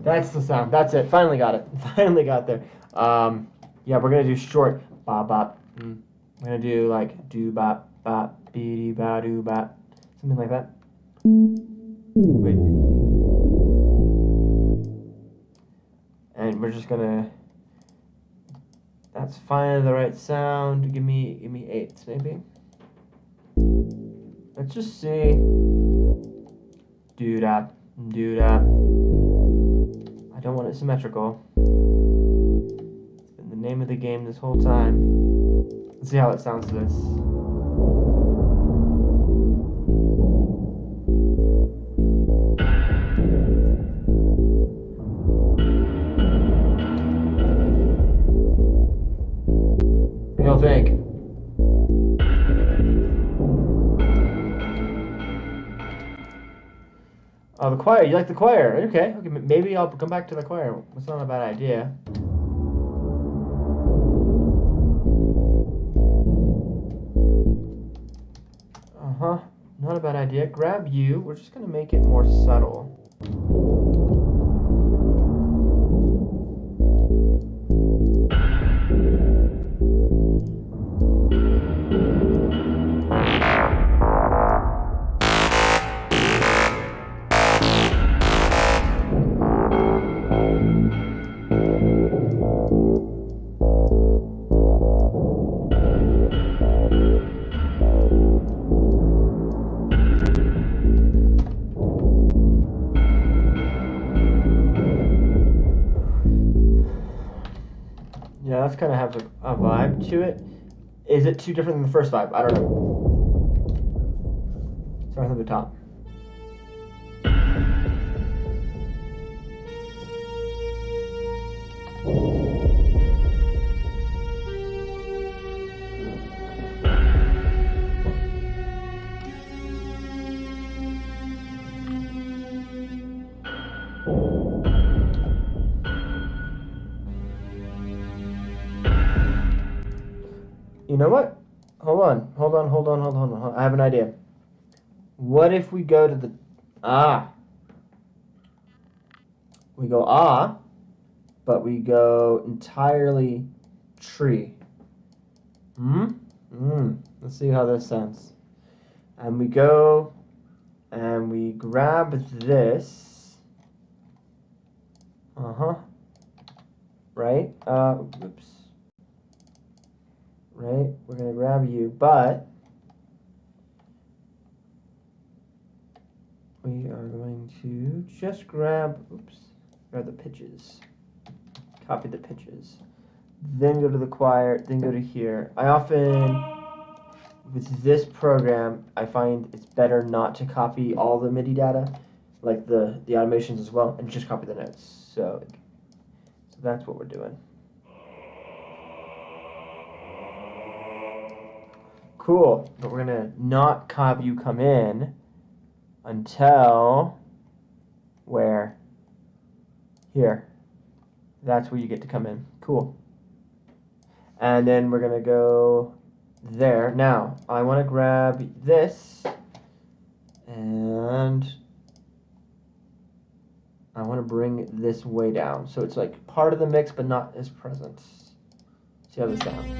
That's the sound. That's it. Finally got it. Finally got there. Yeah, we're gonna do short bop bop. We're gonna do like do bop bop beady ba do bop, something like that. Wait. And we're just gonna. That's finally the right sound. Give me eights maybe. Let's just see. Do that. Do that. I don't want it symmetrical. It's been the name of the game this whole time. Let's see how it sounds this. What do y'all think? Oh, the choir. You like the choir? Okay. Okay. Maybe I'll come back to the choir. It's not a bad idea. Not a bad idea. Grab you. We're just gonna make it more subtle. Yeah, that's kind of has a vibe to it. Is it too different than the first vibe? I don't know. Start from the top. You know what? Hold on. I have an idea. What if we go to the we go but we go entirely tree. Let's see how this sounds. And we go and we grab this. Right? Oops. Right? We're going to grab you, but we are going to just grab the pitches. Copy the pitches. Then go to the choir, then go to here. I often, with this program, I find it's better not to copy all the MIDI data, like the automations as well, and just copy the notes. So that's what we're doing. Cool, but we're gonna not have you come in until where? Here. That's where you get to come in. Cool. And then we're gonna go there. Now, I wanna grab this and I wanna bring this way down. So it's like part of the mix, but not as present. See how this sounds.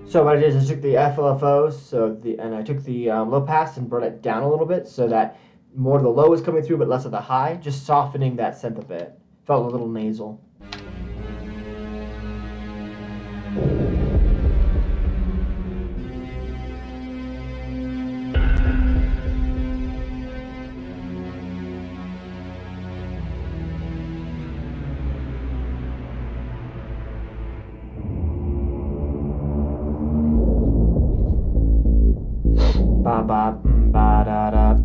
So what I did is I took the FLFOs, and I took the low pass and brought it down a little bit so that more of the low was coming through, but less of the high, just softening that synth a bit. Felt a little nasal. Ba ba ba da da.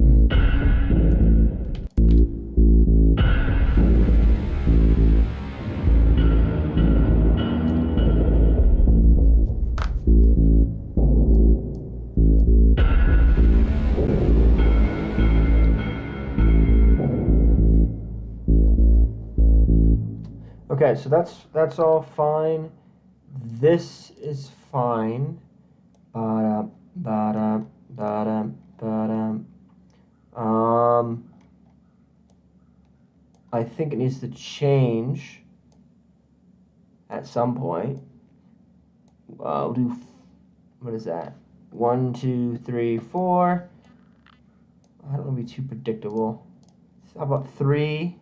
Okay, so that's all fine. This is fine. Ba da da da da. I think it needs to change at some point. We'll do, what is that? 1, 2, 3, 4. I don't want to be too predictable. How about 3?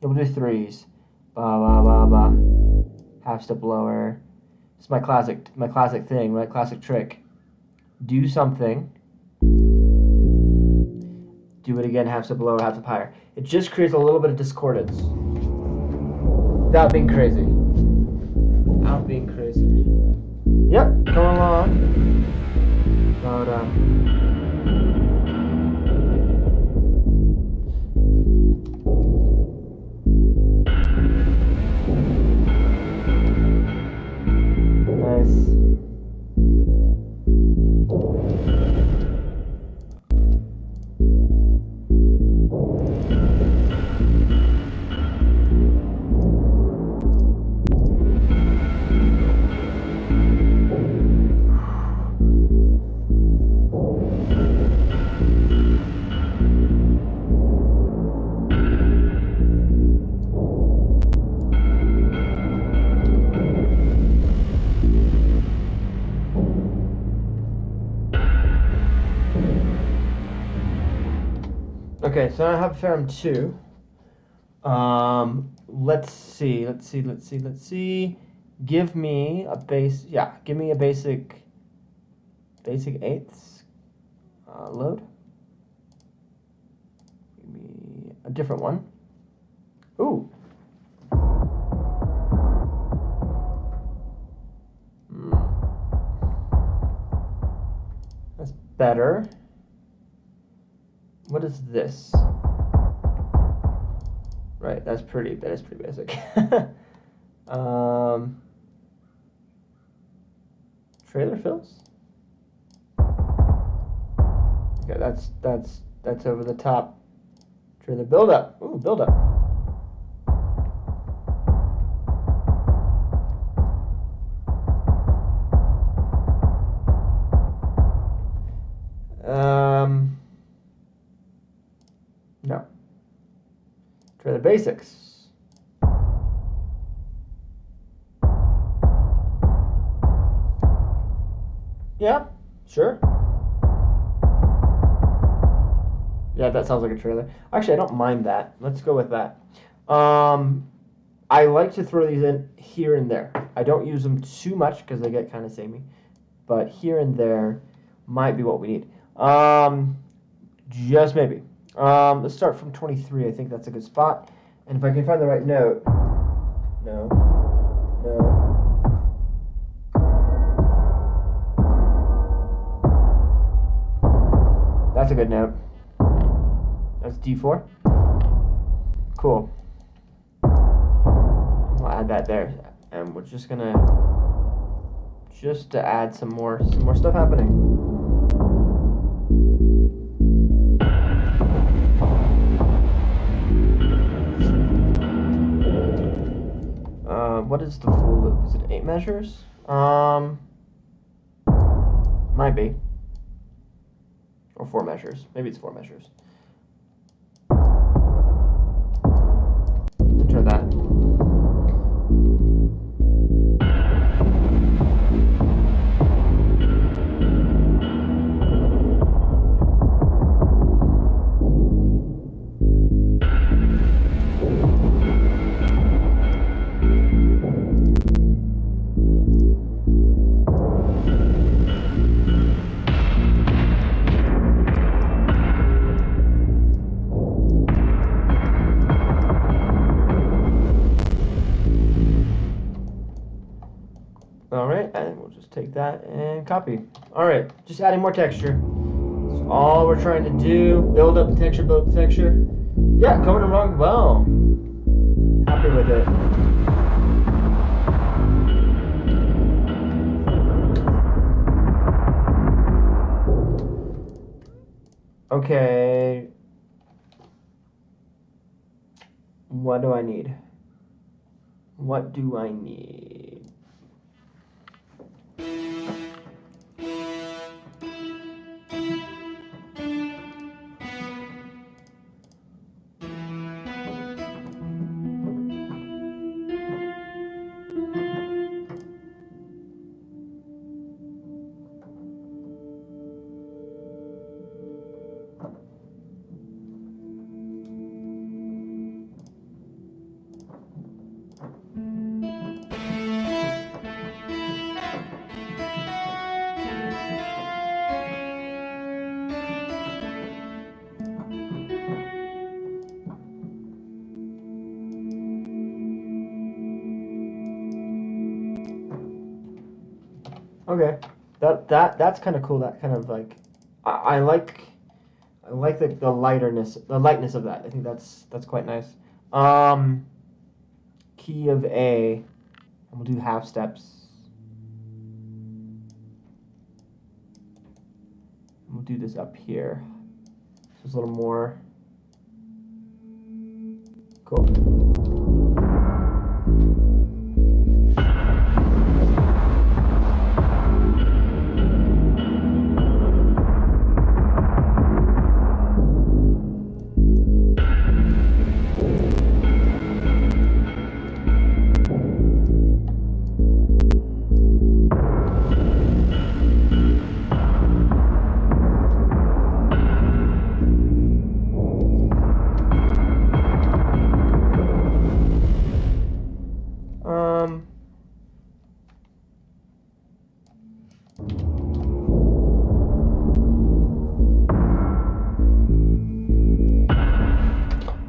Yeah, we'll do 3s. Ba ba ba ba. Half step lower. It's my classic thing, right? Classic trick. Do something. Do it again, half step lower, half step higher. It just creates a little bit of discordance. Without being crazy. Without being crazy. Yep, come along. Hold on. Nice. Okay, so I have Ferrum 2. Let's see. Give me a basic eighths load. Give me a different one. Ooh. That's better. What is this? Right, that is pretty basic. Trailer fills? Okay, that's over the top. Trailer build-up. Ooh, build-up. No. Try the basics. Yeah, sure. Yeah, that sounds like a trailer. Actually, I don't mind that. Let's go with that. I like to throw these in here and there. I don't use them too much because they get kind of samey. But here and there might be what we need. Just maybe. Let's start from 23. I think that's a good spot. And if I can find the right note. No. That's a good note. That's D4. Cool. We'll add that there. And we're just gonna to add some more stuff happening. What is the full loop? Is it 8 measures? Might be. Or 4 measures. Maybe it's 4 measures. Try that. All right, and we'll just take that and copy. All right, just adding more texture. That's all we're trying to do. Build up the texture, build up the texture. Yeah, coming along well. Happy with it. Okay. What do I need? What do I need? Okay, that's kind of cool. That kind of like, I like the lightness of that. I think that's quite nice. Key of A, and we'll do half steps. We'll do this up here. So it's a little more cool.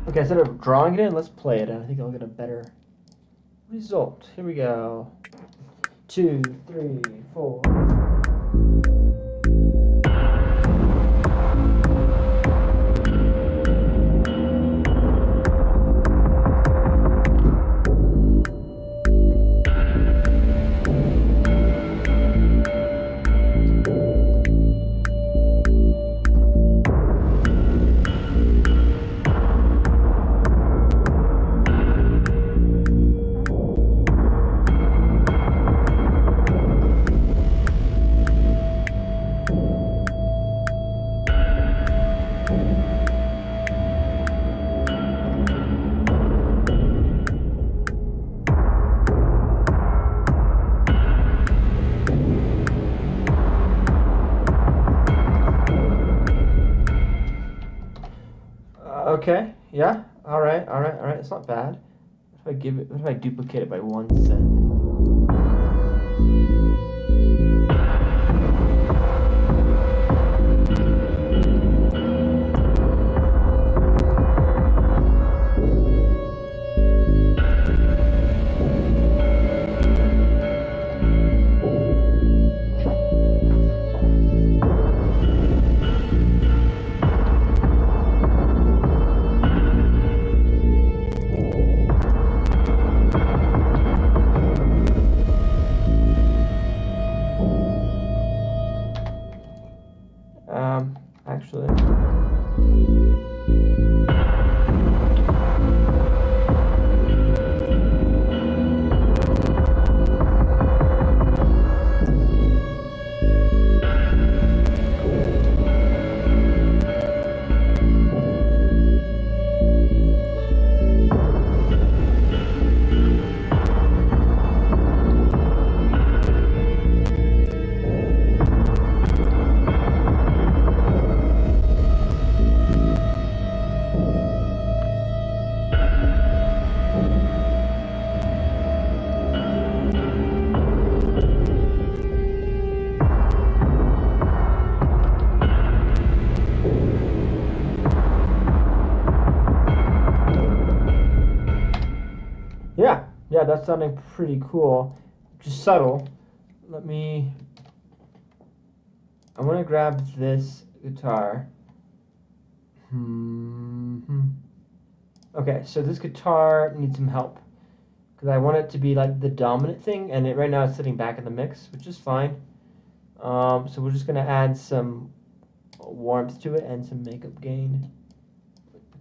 Okay, instead of drawing it in, let's play it, and I think I'll get a better result. Here we go. 2, 3, 4. Okay, yeah, all right, it's not bad. What if I duplicate it by 1 cent? Actually. Yeah, that's sounding pretty cool. Just subtle. I want to grab this guitar. Okay, so this guitar needs some help because I want it to be like the dominant thing, and right now it's sitting back in the mix, which is fine. So we're just gonna add some warmth to it and some makeup gain,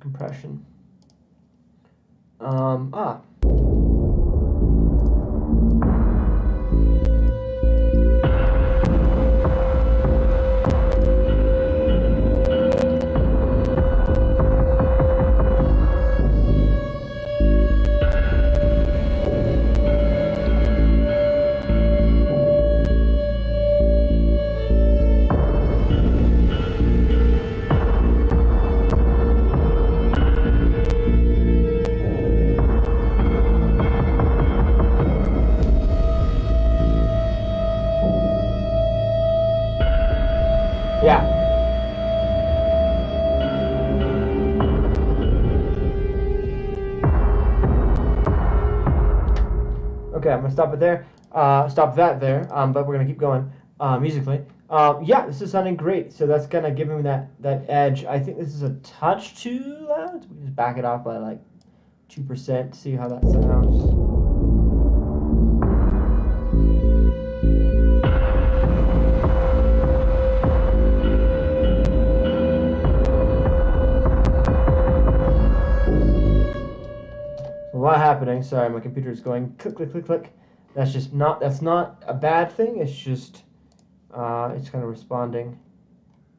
compression. Yeah. Okay, I'm gonna stop it there. Stop that there. But we're gonna keep going musically. Yeah, this is sounding great. So that's gonna give him that edge. I think this is a touch too loud. We just back it off by like 2% to see how that sounds. A lot happening. Sorry, my computer is going click, click, click, click. That's not a bad thing. It's just it's kind of responding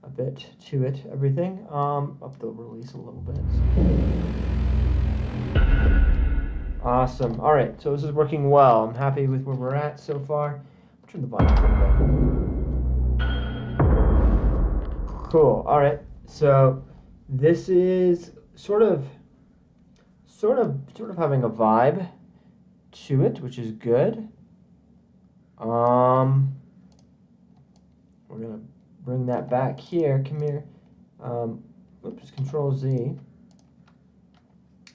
a bit to it. Everything. Up the release a little bit. Awesome. All right. So this is working well. I'm happy with where we're at so far. I'll turn the volume a little bit. Cool. All right. So this is sort of having a vibe to it, which is good. We're gonna bring that back here. Come here. Oops, Control Z.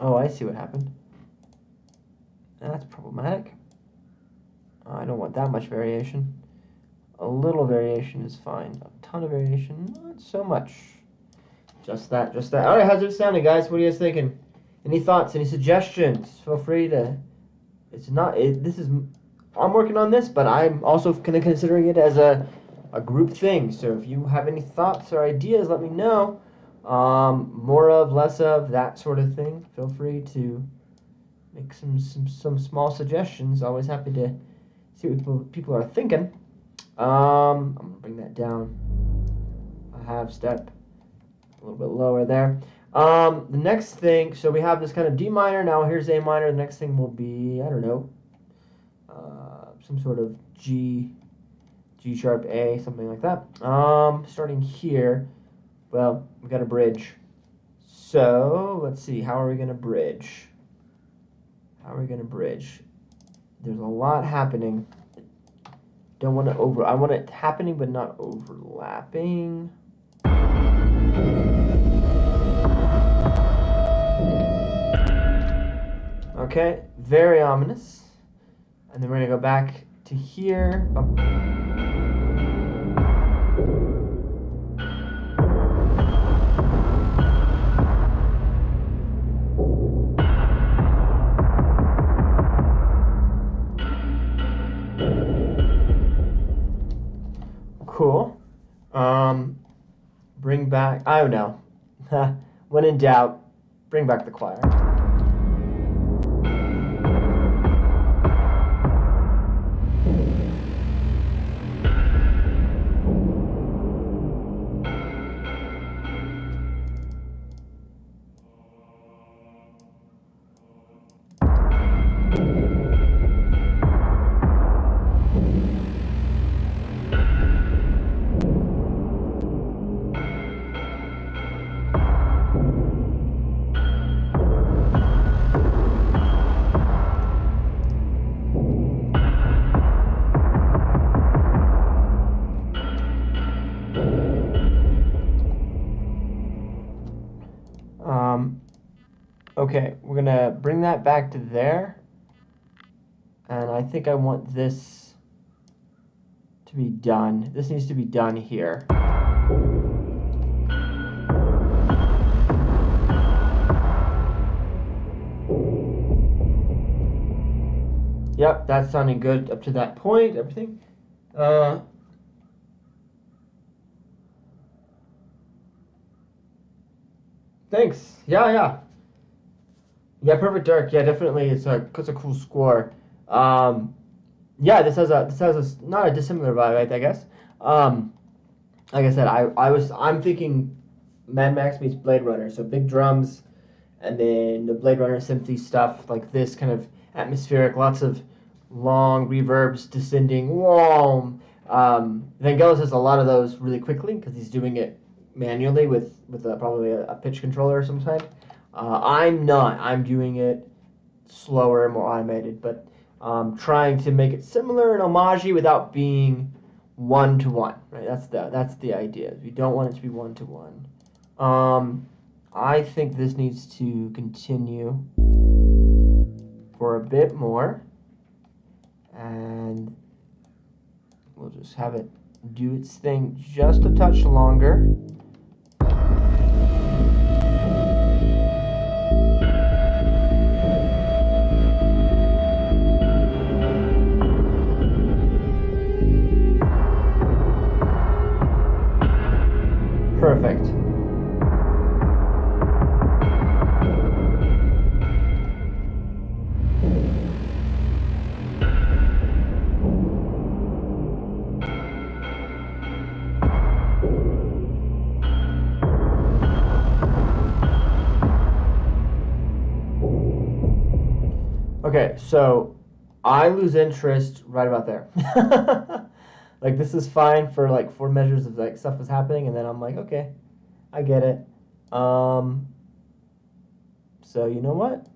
Oh, I see what happened. That's problematic. I don't want that much variation. A little variation is fine. A ton of variation, not so much. Just that. All right, how's it sounding, guys? What are you guys thinking? Any thoughts? Any suggestions? Feel free to. I'm working on this, but I'm also kind of considering it as a group thing. So if you have any thoughts or ideas, let me know. More of, less of, that sort of thing. Feel free to make some small suggestions. Always happy to see what people are thinking. I'm gonna bring that down a half step, a little bit lower there. The next thing, so we have this kind of D minor. Now here's A minor. The next thing will be, I don't know, some sort of G sharp A, something like that. Starting here, well, we got a bridge. So let's see, how are we gonna bridge? There's a lot happening. I want it happening but not overlapping. Okay, very ominous. And then we're gonna go back to here. Cool. Bring back, I don't know. When in doubt, bring back the choir. Okay, we're gonna bring that back to there, and I think I want this to be done. This needs to be done here. Yep, that's sounding good up to that point. Everything. Thanks. Yeah. Yeah, Perfect Dark. Yeah, definitely. It's a cool score. Yeah, this has a not a dissimilar vibe, I guess. Like I said, I'm thinking Mad Max meets Blade Runner, so big drums, and then the Blade Runner synthy stuff like this, kind of atmospheric, lots of long reverbs descending. Whoa. Vangelis has a lot of those really quickly because he's doing it manually with probably a pitch controller of some kind. I'm not. I'm doing it slower, more automated, but trying to make it similar and homage without being one-to-one. Right? That's the idea. We don't want it to be one-to-one. I think this needs to continue for a bit more, and we'll just have it do its thing just a touch longer. Perfect. Okay, so I lose interest right about there. Like this is fine for like 4 measures of like stuff was happening, and then I'm like, okay, I get it. So you know what?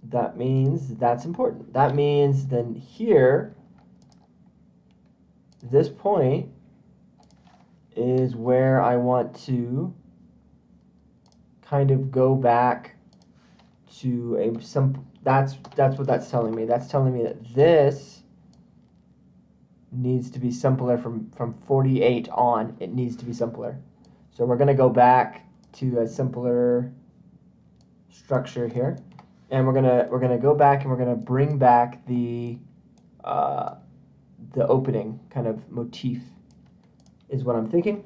That means that's important. That means then here, this point is where I want to kind of go back to that's what that's telling me. That's telling me that this needs to be simpler from 48 on. It needs to be simpler. So we're going to go back to a simpler structure here, and we're gonna go back and we're gonna bring back the opening kind of motif is what I'm thinking,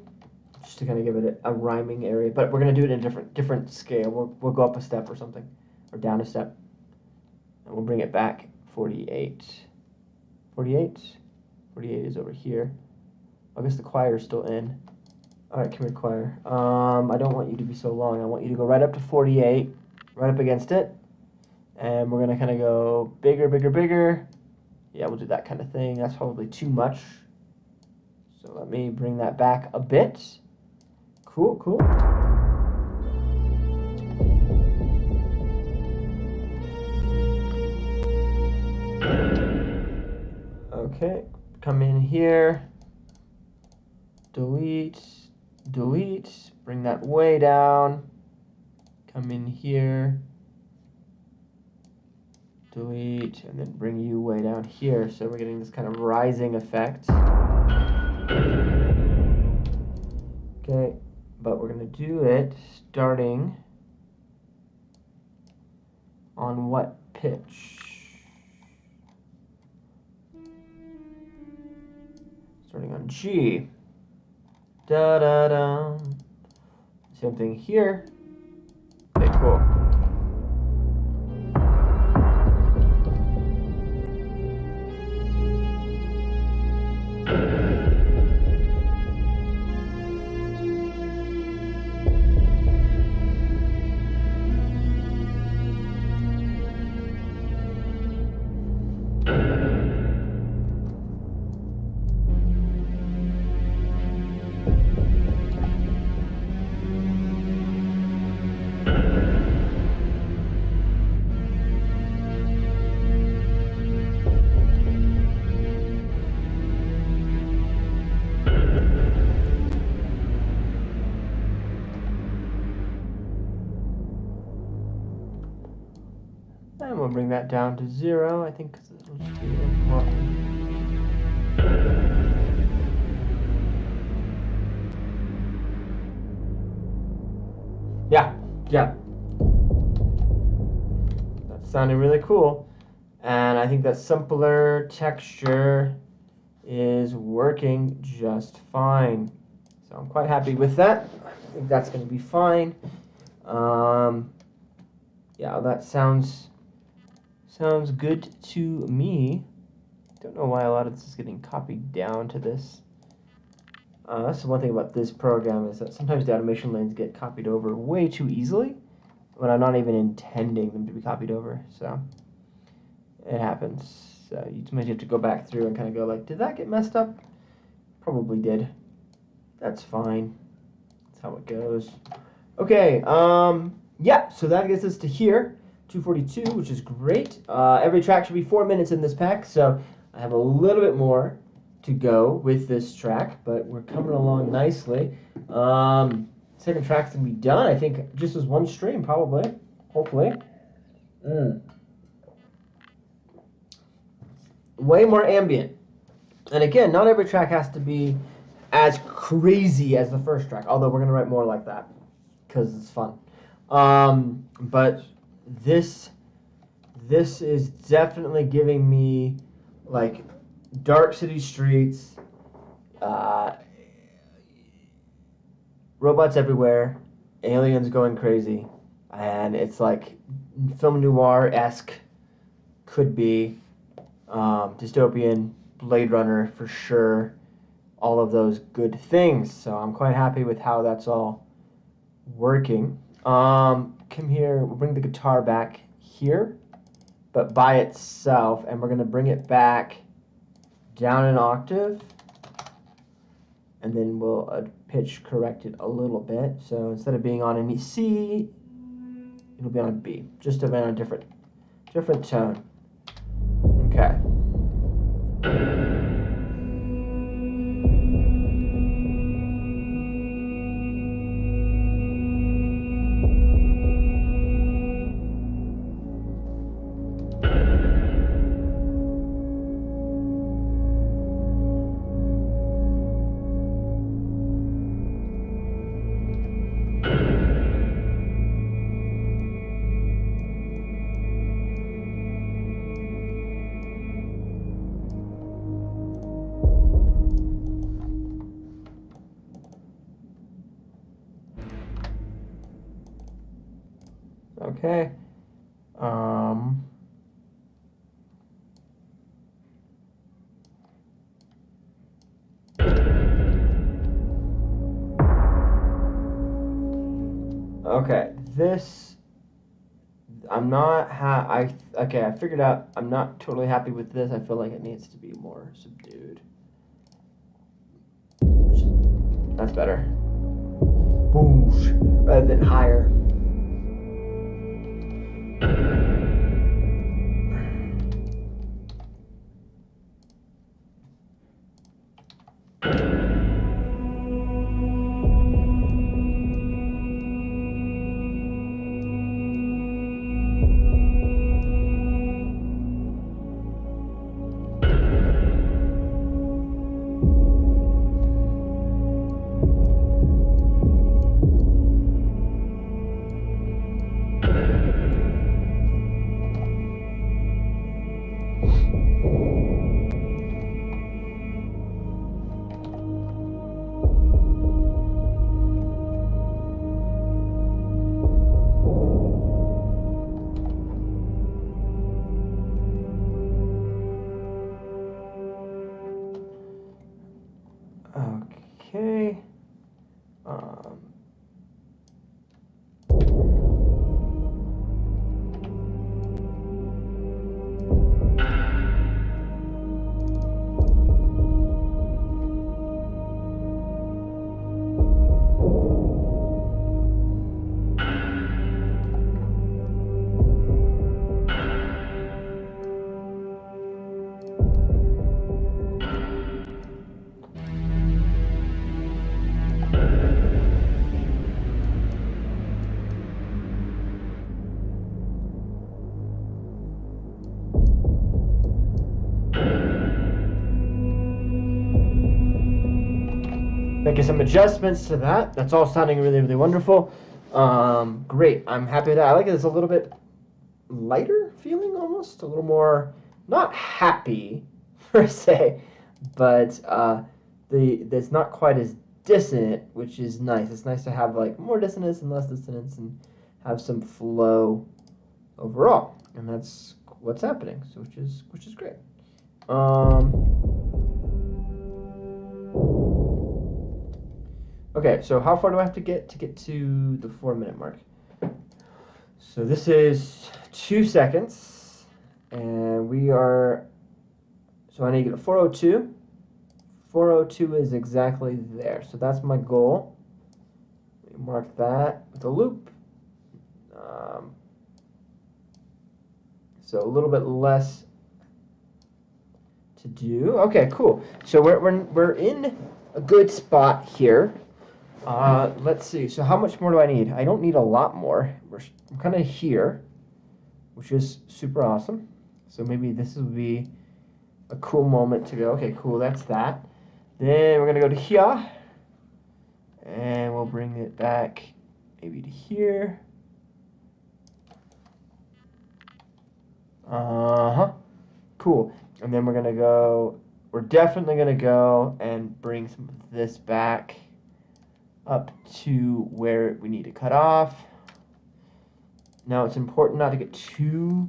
just to kind of give it a rhyming area. But we're gonna do it in a different scale. We'll go up a step or something, or down a step, and we'll bring it back 48. 48 is over here. I guess the choir is still in. All right, come here, choir. I don't want you to be so long. I want you to go right up to 48, right up against it. And we're going to kind of go bigger, bigger, bigger. Yeah, we'll do that kind of thing. That's probably too much. So let me bring that back a bit. Cool. Okay, come in here. Delete. Bring that way down. Come in here. Delete, and then bring you way down here. So we're getting this kind of rising effect. Okay, but we're going to do it starting on what pitch? Starting on G. Da-da-da. Same thing here. Okay, cool. And we'll bring that down to 0, I think, because it'll just be Yeah. That's sounding really cool. And I think that simpler texture is working just fine. So I'm quite happy with that. I think that's going to be fine. Yeah, that sounds good to me. Don't know why a lot of this is getting copied down to this. That's the one thing about this program, is that sometimes the automation lanes get copied over way too easily when I'm not even intending them to be copied over. So it happens. So you sometimes have to go back through and kind of go like, did that get messed up? Probably did. That's fine. That's how it goes. Okay. Yeah. So that gets us to here, 242, which is great. Every track should be 4 minutes in this pack, so I have a little bit more to go with this track, but we're coming along nicely. Second track's gonna be done. I think just as one stream, probably. Hopefully. Way more ambient. And again, not every track has to be as crazy as the first track, although we're gonna write more like that because it's fun. But this is definitely giving me like dark city streets, robots everywhere, aliens going crazy, and it's like film noir-esque, could be dystopian, Blade Runner for sure, all of those good things. So I'm quite happy with how that's all working. Come here, we'll bring the guitar back here, but by itself, and we're going to bring it back down an octave, and then we'll pitch correct it a little bit. So instead of being on an C, it'll be on a B, just on a different tone. Okay. Okay. Okay, this I'm not okay, I figured out I'm not totally happy with this. I feel like it needs to be more subdued. That's better. Boosh, rather than higher. Okay. Making some adjustments to that. That's all sounding really, really wonderful. Great. I'm happy with that. I like it. It's a little bit lighter feeling, almost a little more not happy per se, but it's not quite as dissonant, which is nice. It's nice to have like more dissonance and less dissonance and have some flow overall, and that's what's happening. So which is great. Okay, so how far do I have to get to the 4-minute mark? So this is 2 seconds, and we are. So I need to get a 402. 402 is exactly there. So that's my goal. Mark that with a loop. So a little bit less to do. Okay, cool. So we're in a good spot here. Let's see. So how much more do I need? I don't need a lot more. I'm kind of here, which is super awesome. So maybe this will be a cool moment to go, okay, cool, that's that. Then we're going to go to here, and we'll bring it back maybe to here. Cool. And then we're definitely going to go and bring some of this back up to where we need to cut off. Now it's important not to get too...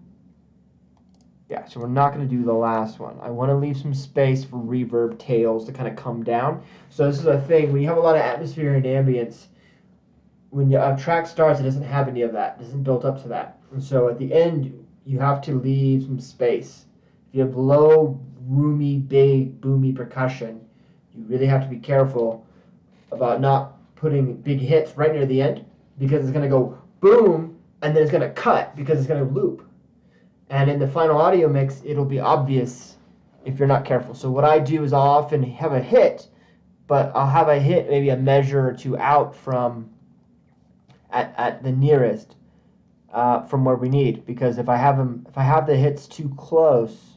Yeah, so we're not going to do the last one. I want to leave some space for reverb tails to kind of come down. So this is a thing. When you have a lot of atmosphere and ambience, when a track starts, it doesn't have any of that. It isn't built up to that. And so at the end, you have to leave some space. If you have low, roomy, big, boomy percussion, you really have to be careful about not putting big hits right near the end, because it's going to go boom, and then it's going to cut because it's going to loop. And in the final audio mix, it'll be obvious if you're not careful. So what I do is I'll often have a hit, but I'll have a hit maybe a measure or two out from at the nearest from where we need. Because if I have the hits too close,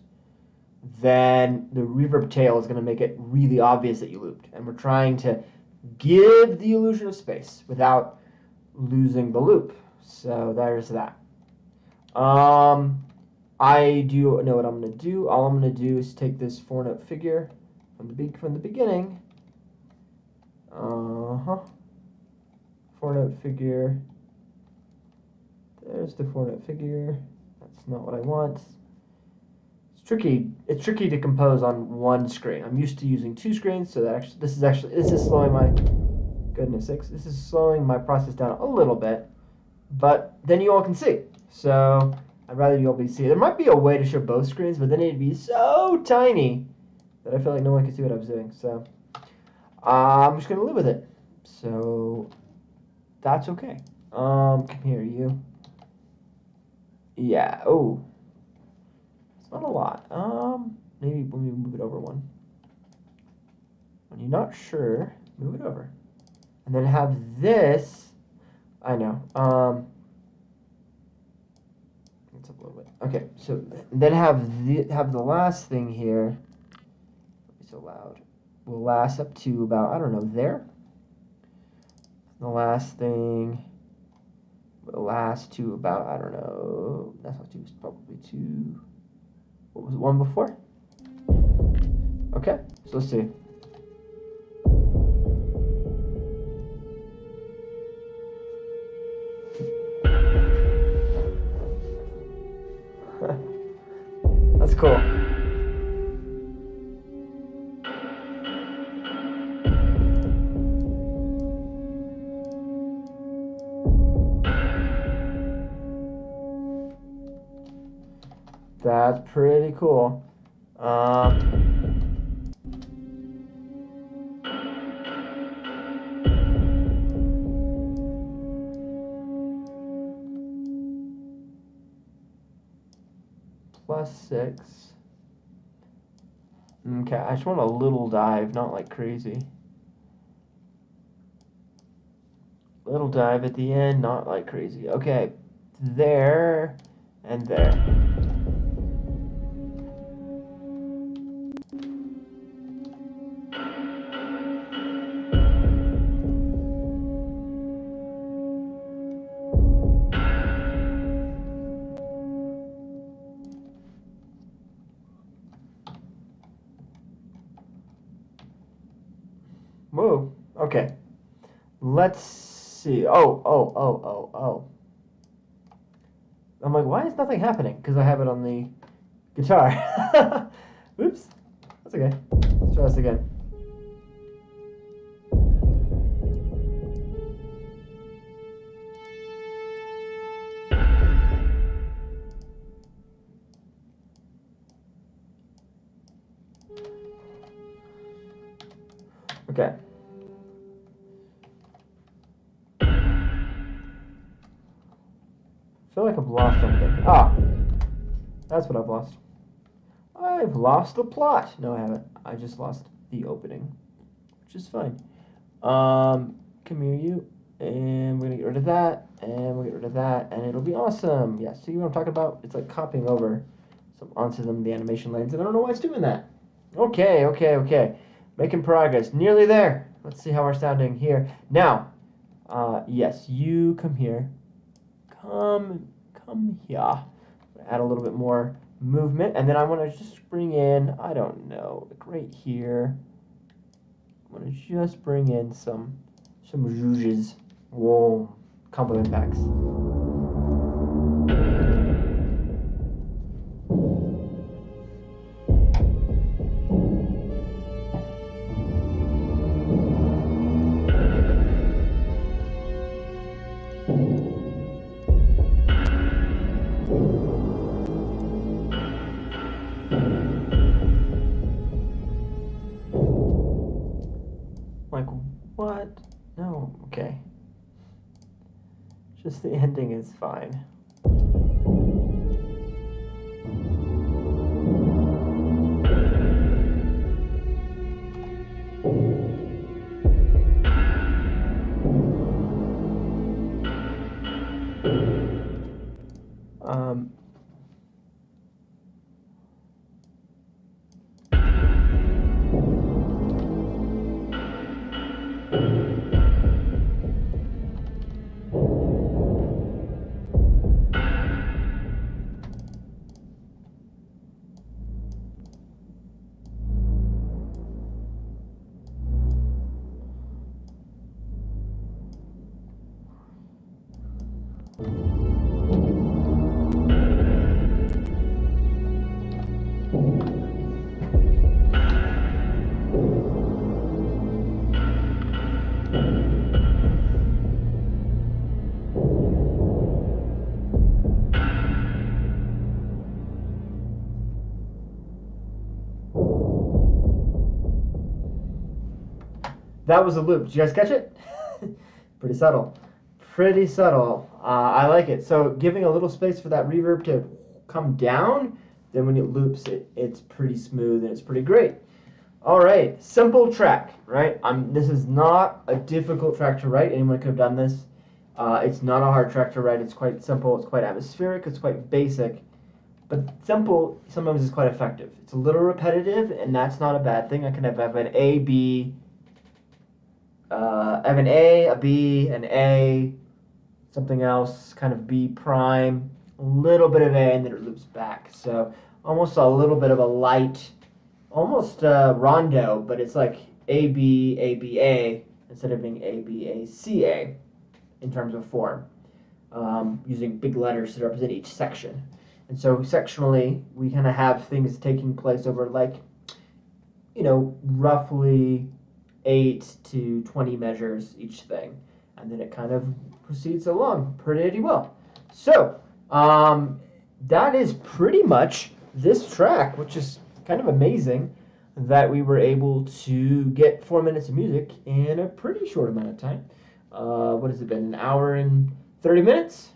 then the reverb tail is going to make it really obvious that you looped. And we're trying to give the illusion of space without losing the loop. So there's that. I do know what I'm going to do. All I'm going to do is take this 4-note figure from the beginning. 4-note figure. There's the 4-note figure. That's not what I want. It's tricky. It's tricky to compose on one screen. I'm used to using 2 screens, so that this is slowing my goodness sakes. This is slowing my process down a little bit, but then you all can see. So I'd rather you all be see. There might be a way to show both screens, but then it'd be so tiny that I feel like no one could see what I was doing. So I'm just gonna live with it. So that's okay. Come here, you. Yeah. Oh, it's not a lot. Maybe let me move it over one. When you're not sure, move it over, and then have this. I know. Up a little bit. Okay, so then have the last thing here. It's so loud. Will last up to about, I don't know, there. The last thing will last to about, I don't know. That's not too. Probably two. What was it? One before? Okay, so let's see. That's cool. That's pretty cool. +6. Okay, I just want a little dive, not like crazy. Little dive at the end, not like crazy. Okay, there and there. Whoa. Okay. Let's see. Oh. I'm like, why is nothing happening? Because I have it on the guitar. Oops. That's okay. Let's try this again. Okay. I feel like I've lost something. Ah, that's what I've lost. I've lost the plot. No, I haven't. I just lost the opening, which is fine. Come here, you. And we're gonna get rid of that, and we'll get rid of that, and it'll be awesome. Yeah, see what I'm talking about? It's like copying over some onto them the animation lanes, and I don't know why it's doing that. Okay. Making progress. Nearly there. Let's see how we're sounding here. Now, yes, you come here. Come here. Add a little bit more movement, and then I want to just bring in, I don't know, like right here. I want to just bring in some zhuzhes. Whoa, compliment packs. Like, what? No, okay. Just the ending is fine. Um, That was a loop. Did you guys catch it? Pretty subtle. Pretty subtle. I like it. So giving a little space for that reverb to come down, then when it loops, it's pretty smooth and it's pretty great. All right, simple track, right? This is not a difficult track to write. Anyone could have done this. It's not a hard track to write. It's quite simple. It's quite atmospheric. It's quite basic. But simple sometimes is quite effective. It's a little repetitive, and that's not a bad thing. I can have an A, B, I have an A, a B, an A, something else, kind of B prime, a little bit of A, and then it loops back. So almost a little bit of a light, almost rondo, but it's like A, B, A, B, A, instead of being A, B, A, C, A in terms of form, using big letters to represent each section. And so sectionally, we kind of have things taking place over like, roughly 8 to 20 measures each thing, and then it kind of proceeds along pretty well. So that is pretty much this track, which is kind of amazing that we were able to get 4 minutes of music in a pretty short amount of time. What has it been, an hour and 30 minutes?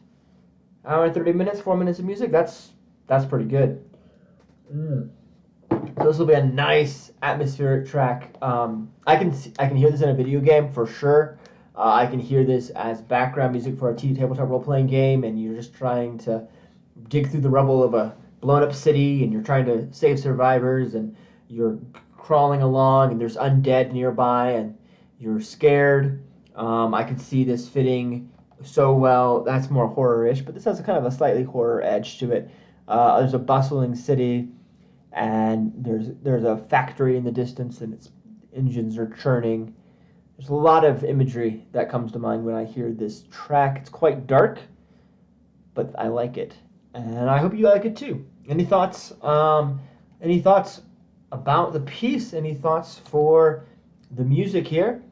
Hour and 30 minutes, 4 minutes of music. That's pretty good. So this will be a nice atmospheric track. I can hear this in a video game for sure. I can hear this as background music for a tabletop role-playing game, and you're just trying to dig through the rubble of a blown-up city, and you're trying to save survivors, and you're crawling along, and there's undead nearby, and you're scared. I could see this fitting so well. That's more horror-ish, but this has a kind of a slightly horror edge to it. There's a bustling city, and there's a factory in the distance, and its engines are churning. There's a lot of imagery that comes to mind when I hear this track. It's quite dark, but I like it, and I hope you like it too. Any thoughts? Any thoughts about the piece? Any thoughts for the music here?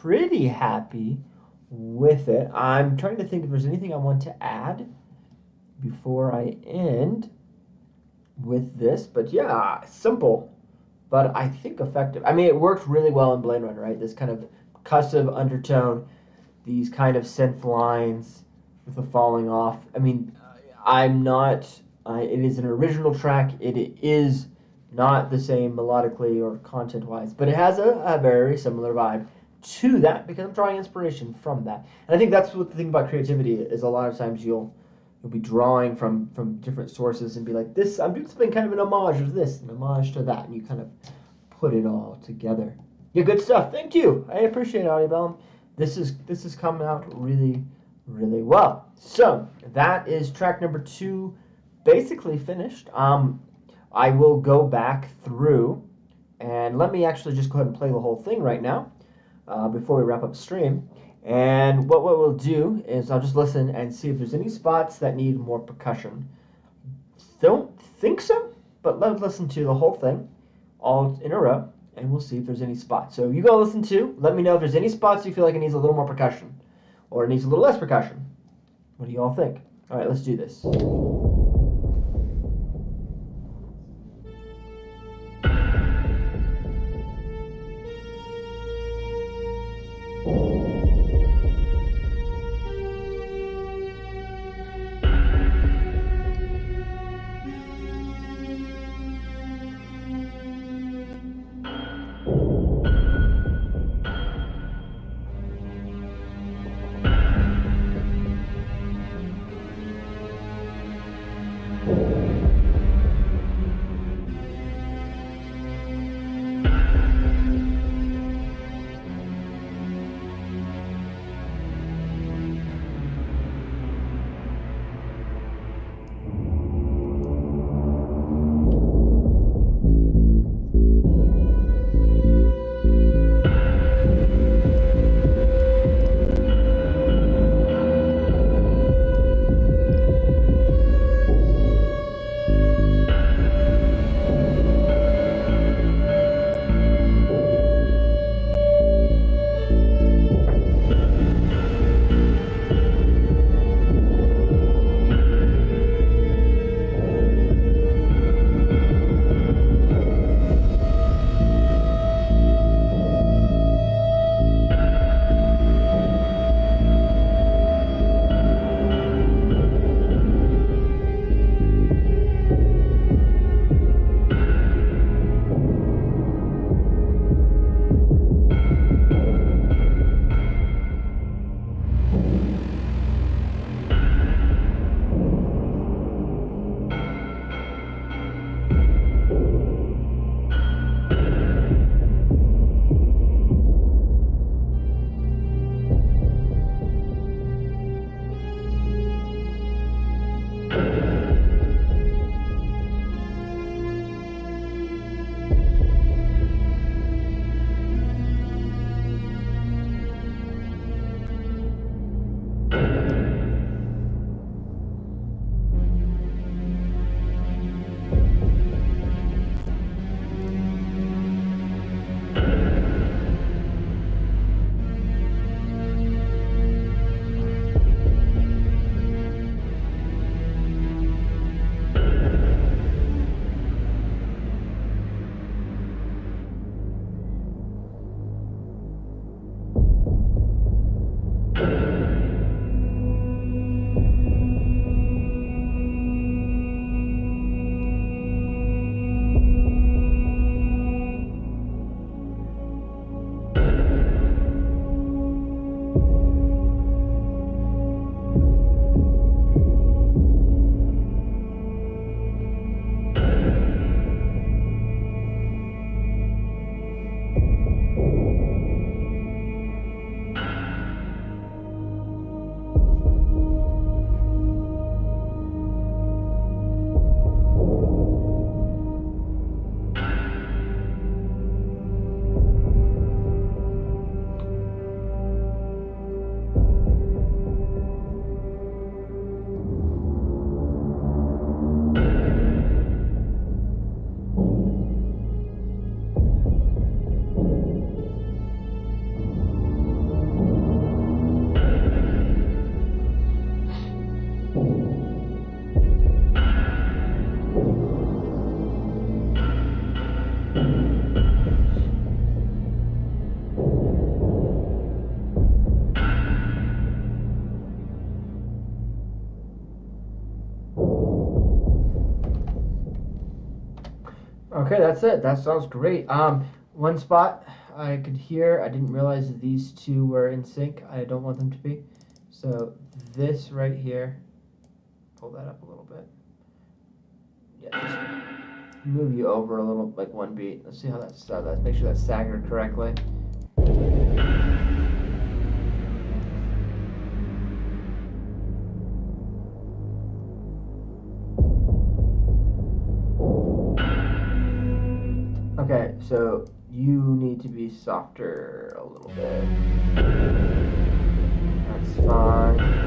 Pretty happy with it. I'm trying to think if there's anything I want to add before I end with this, but yeah, simple, but I think effective. I mean, it worked really well in Blade Runner, right? This kind of percussive undertone, these kind of synth lines with the falling off. I mean, I'm not. It is an original track. It is not the same melodically or content-wise, but it has a very similar vibe to that because I'm drawing inspiration from that. And I think that's what the thing about creativity is. A lot of times you'll be drawing from different sources and be like, this, I'm doing something kind of an homage to this, an homage to that, and you kind of put it all together. Yeah, good stuff. Thank you. I appreciate it, Audiobellum. This is coming out really, really well. So that is track number 2, basically finished. I will go back through, and let me actually just go ahead and play the whole thing right now before we wrap up the stream. And what we'll do is I'll just listen and see if there's any spots that need more percussion. Don't think so, but let's listen to the whole thing all in a row, and we'll see if there's any spots. So you go listen to, let me know if there's any spots you feel like it needs a little more percussion, or it needs a little less percussion. What do you all think? All right, let's do this. Okay, that's it. That sounds great. One spot I could hear, I didn't realize that these two were in sync. I don't want them to be. So this right here, pull that up a little bit. Yeah, just move you over a little, like one beat. Let's see how that's, make sure that's staggered correctly. Okay, so you need to be softer a little bit. That's fine.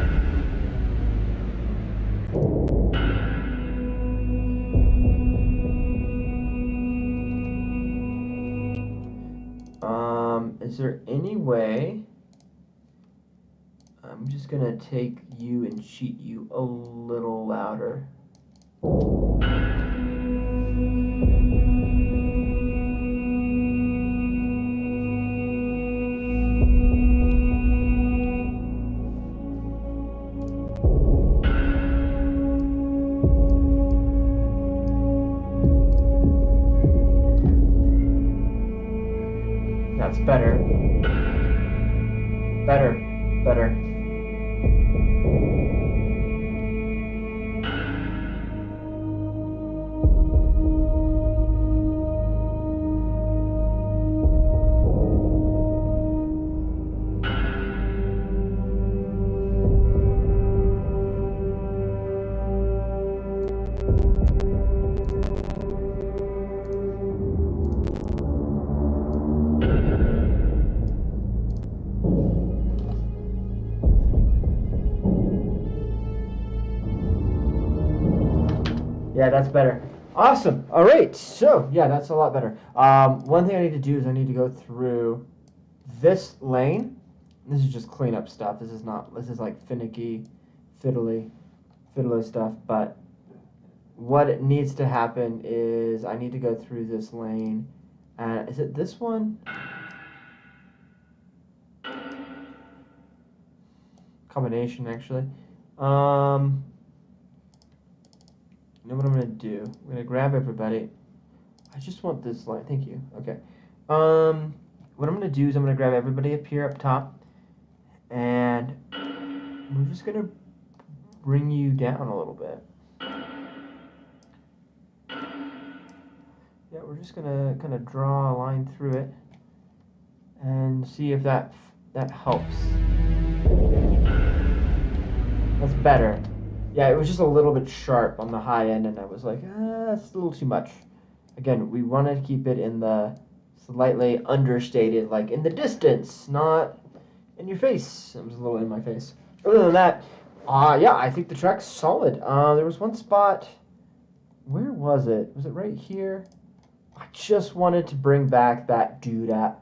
Is there any way? I'm just gonna take you and cheat you a little louder. That's better. Better. Yeah, that's better. Awesome. All right. So, yeah, that's a lot better. One thing I need to do is I need to go through this lane. This is just cleanup stuff. This is like finicky, fiddly stuff. But what it needs to happen is I need to go through this lane. Is it this one? Combination, actually. You know what I'm going to do? I'm going to grab everybody. I just want this line. Thank you. Okay. What I'm going to do is I'm going to grab everybody up here up top. And we're just going to bring you down a little bit. Yeah, we're just going to kind of draw a line through it. And see if that helps. That's better. Yeah, it was just a little bit sharp on the high end, and I was like, that's a little too much. Again, we want to keep it in the slightly understated, like in the distance, not in your face. It was a little in my face. Other than that, yeah, I think the track's solid. There was one spot, where was it? Was it right here? I just wanted to bring back that doo-dap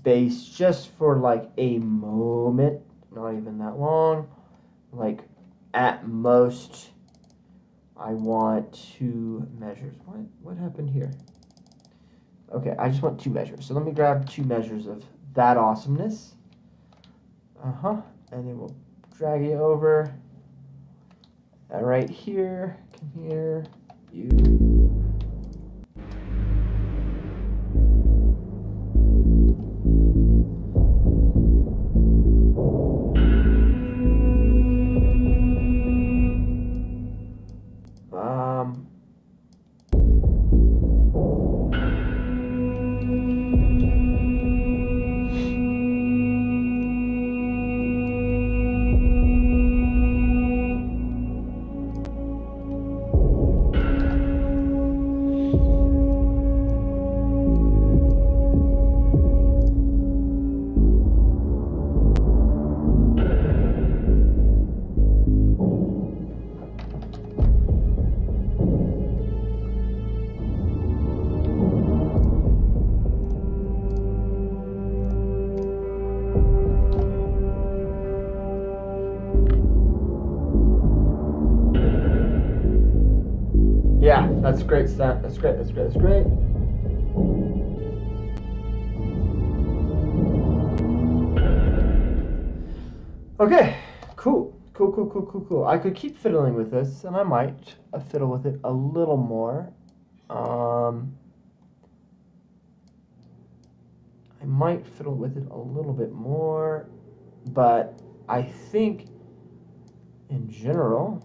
bass just for like a moment, not even that long. Like, at most, I want 2 measures. What happened here? Okay, I just want 2 measures. So let me grab 2 measures of that awesomeness. And then we'll drag it over. Right here, come here, you. That's great, Stat. That's great. That's great. That's great. Okay, cool. Cool. I could keep fiddling with this, and I might fiddle with it a little more. I might fiddle with it a little bit more, but I think in general,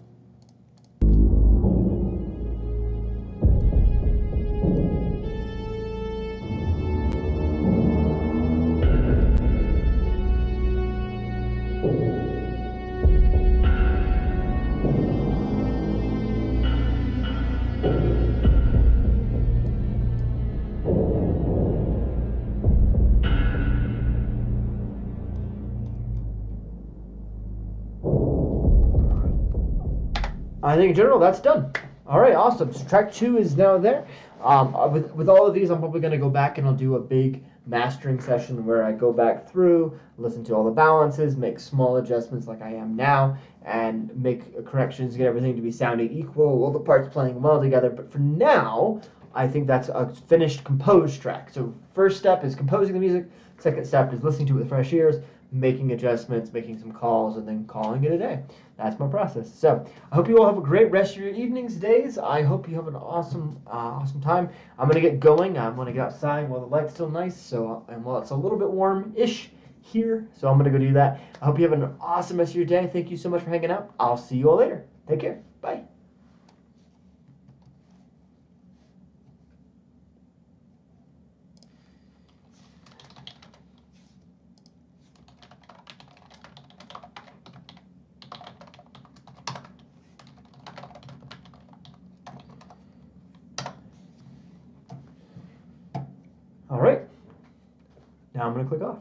that's done. All right, awesome. So track 2 is now there. With all of these, I'm probably going to go back and I'll do a big mastering session where I go back through, listen to all the balances, make small adjustments like I am now, and make corrections, get everything to be sounding equal, all the parts playing well together. But for now, I think that's a finished composed track. So first step is composing the music. Second step is listening to it with fresh ears, making adjustments, making some calls, and then calling it a day. That's my process. So I hope you all have a great rest of your evenings, days. I hope you have an awesome time. I'm going to get going. I'm going to get outside while the light's still nice, and while it's a little bit warm-ish here, so I'm going to go do that. I hope you have an awesome rest of your day. Thank you so much for hanging out. I'll see you all later. Take care. Bye. All right, now I'm going to click off.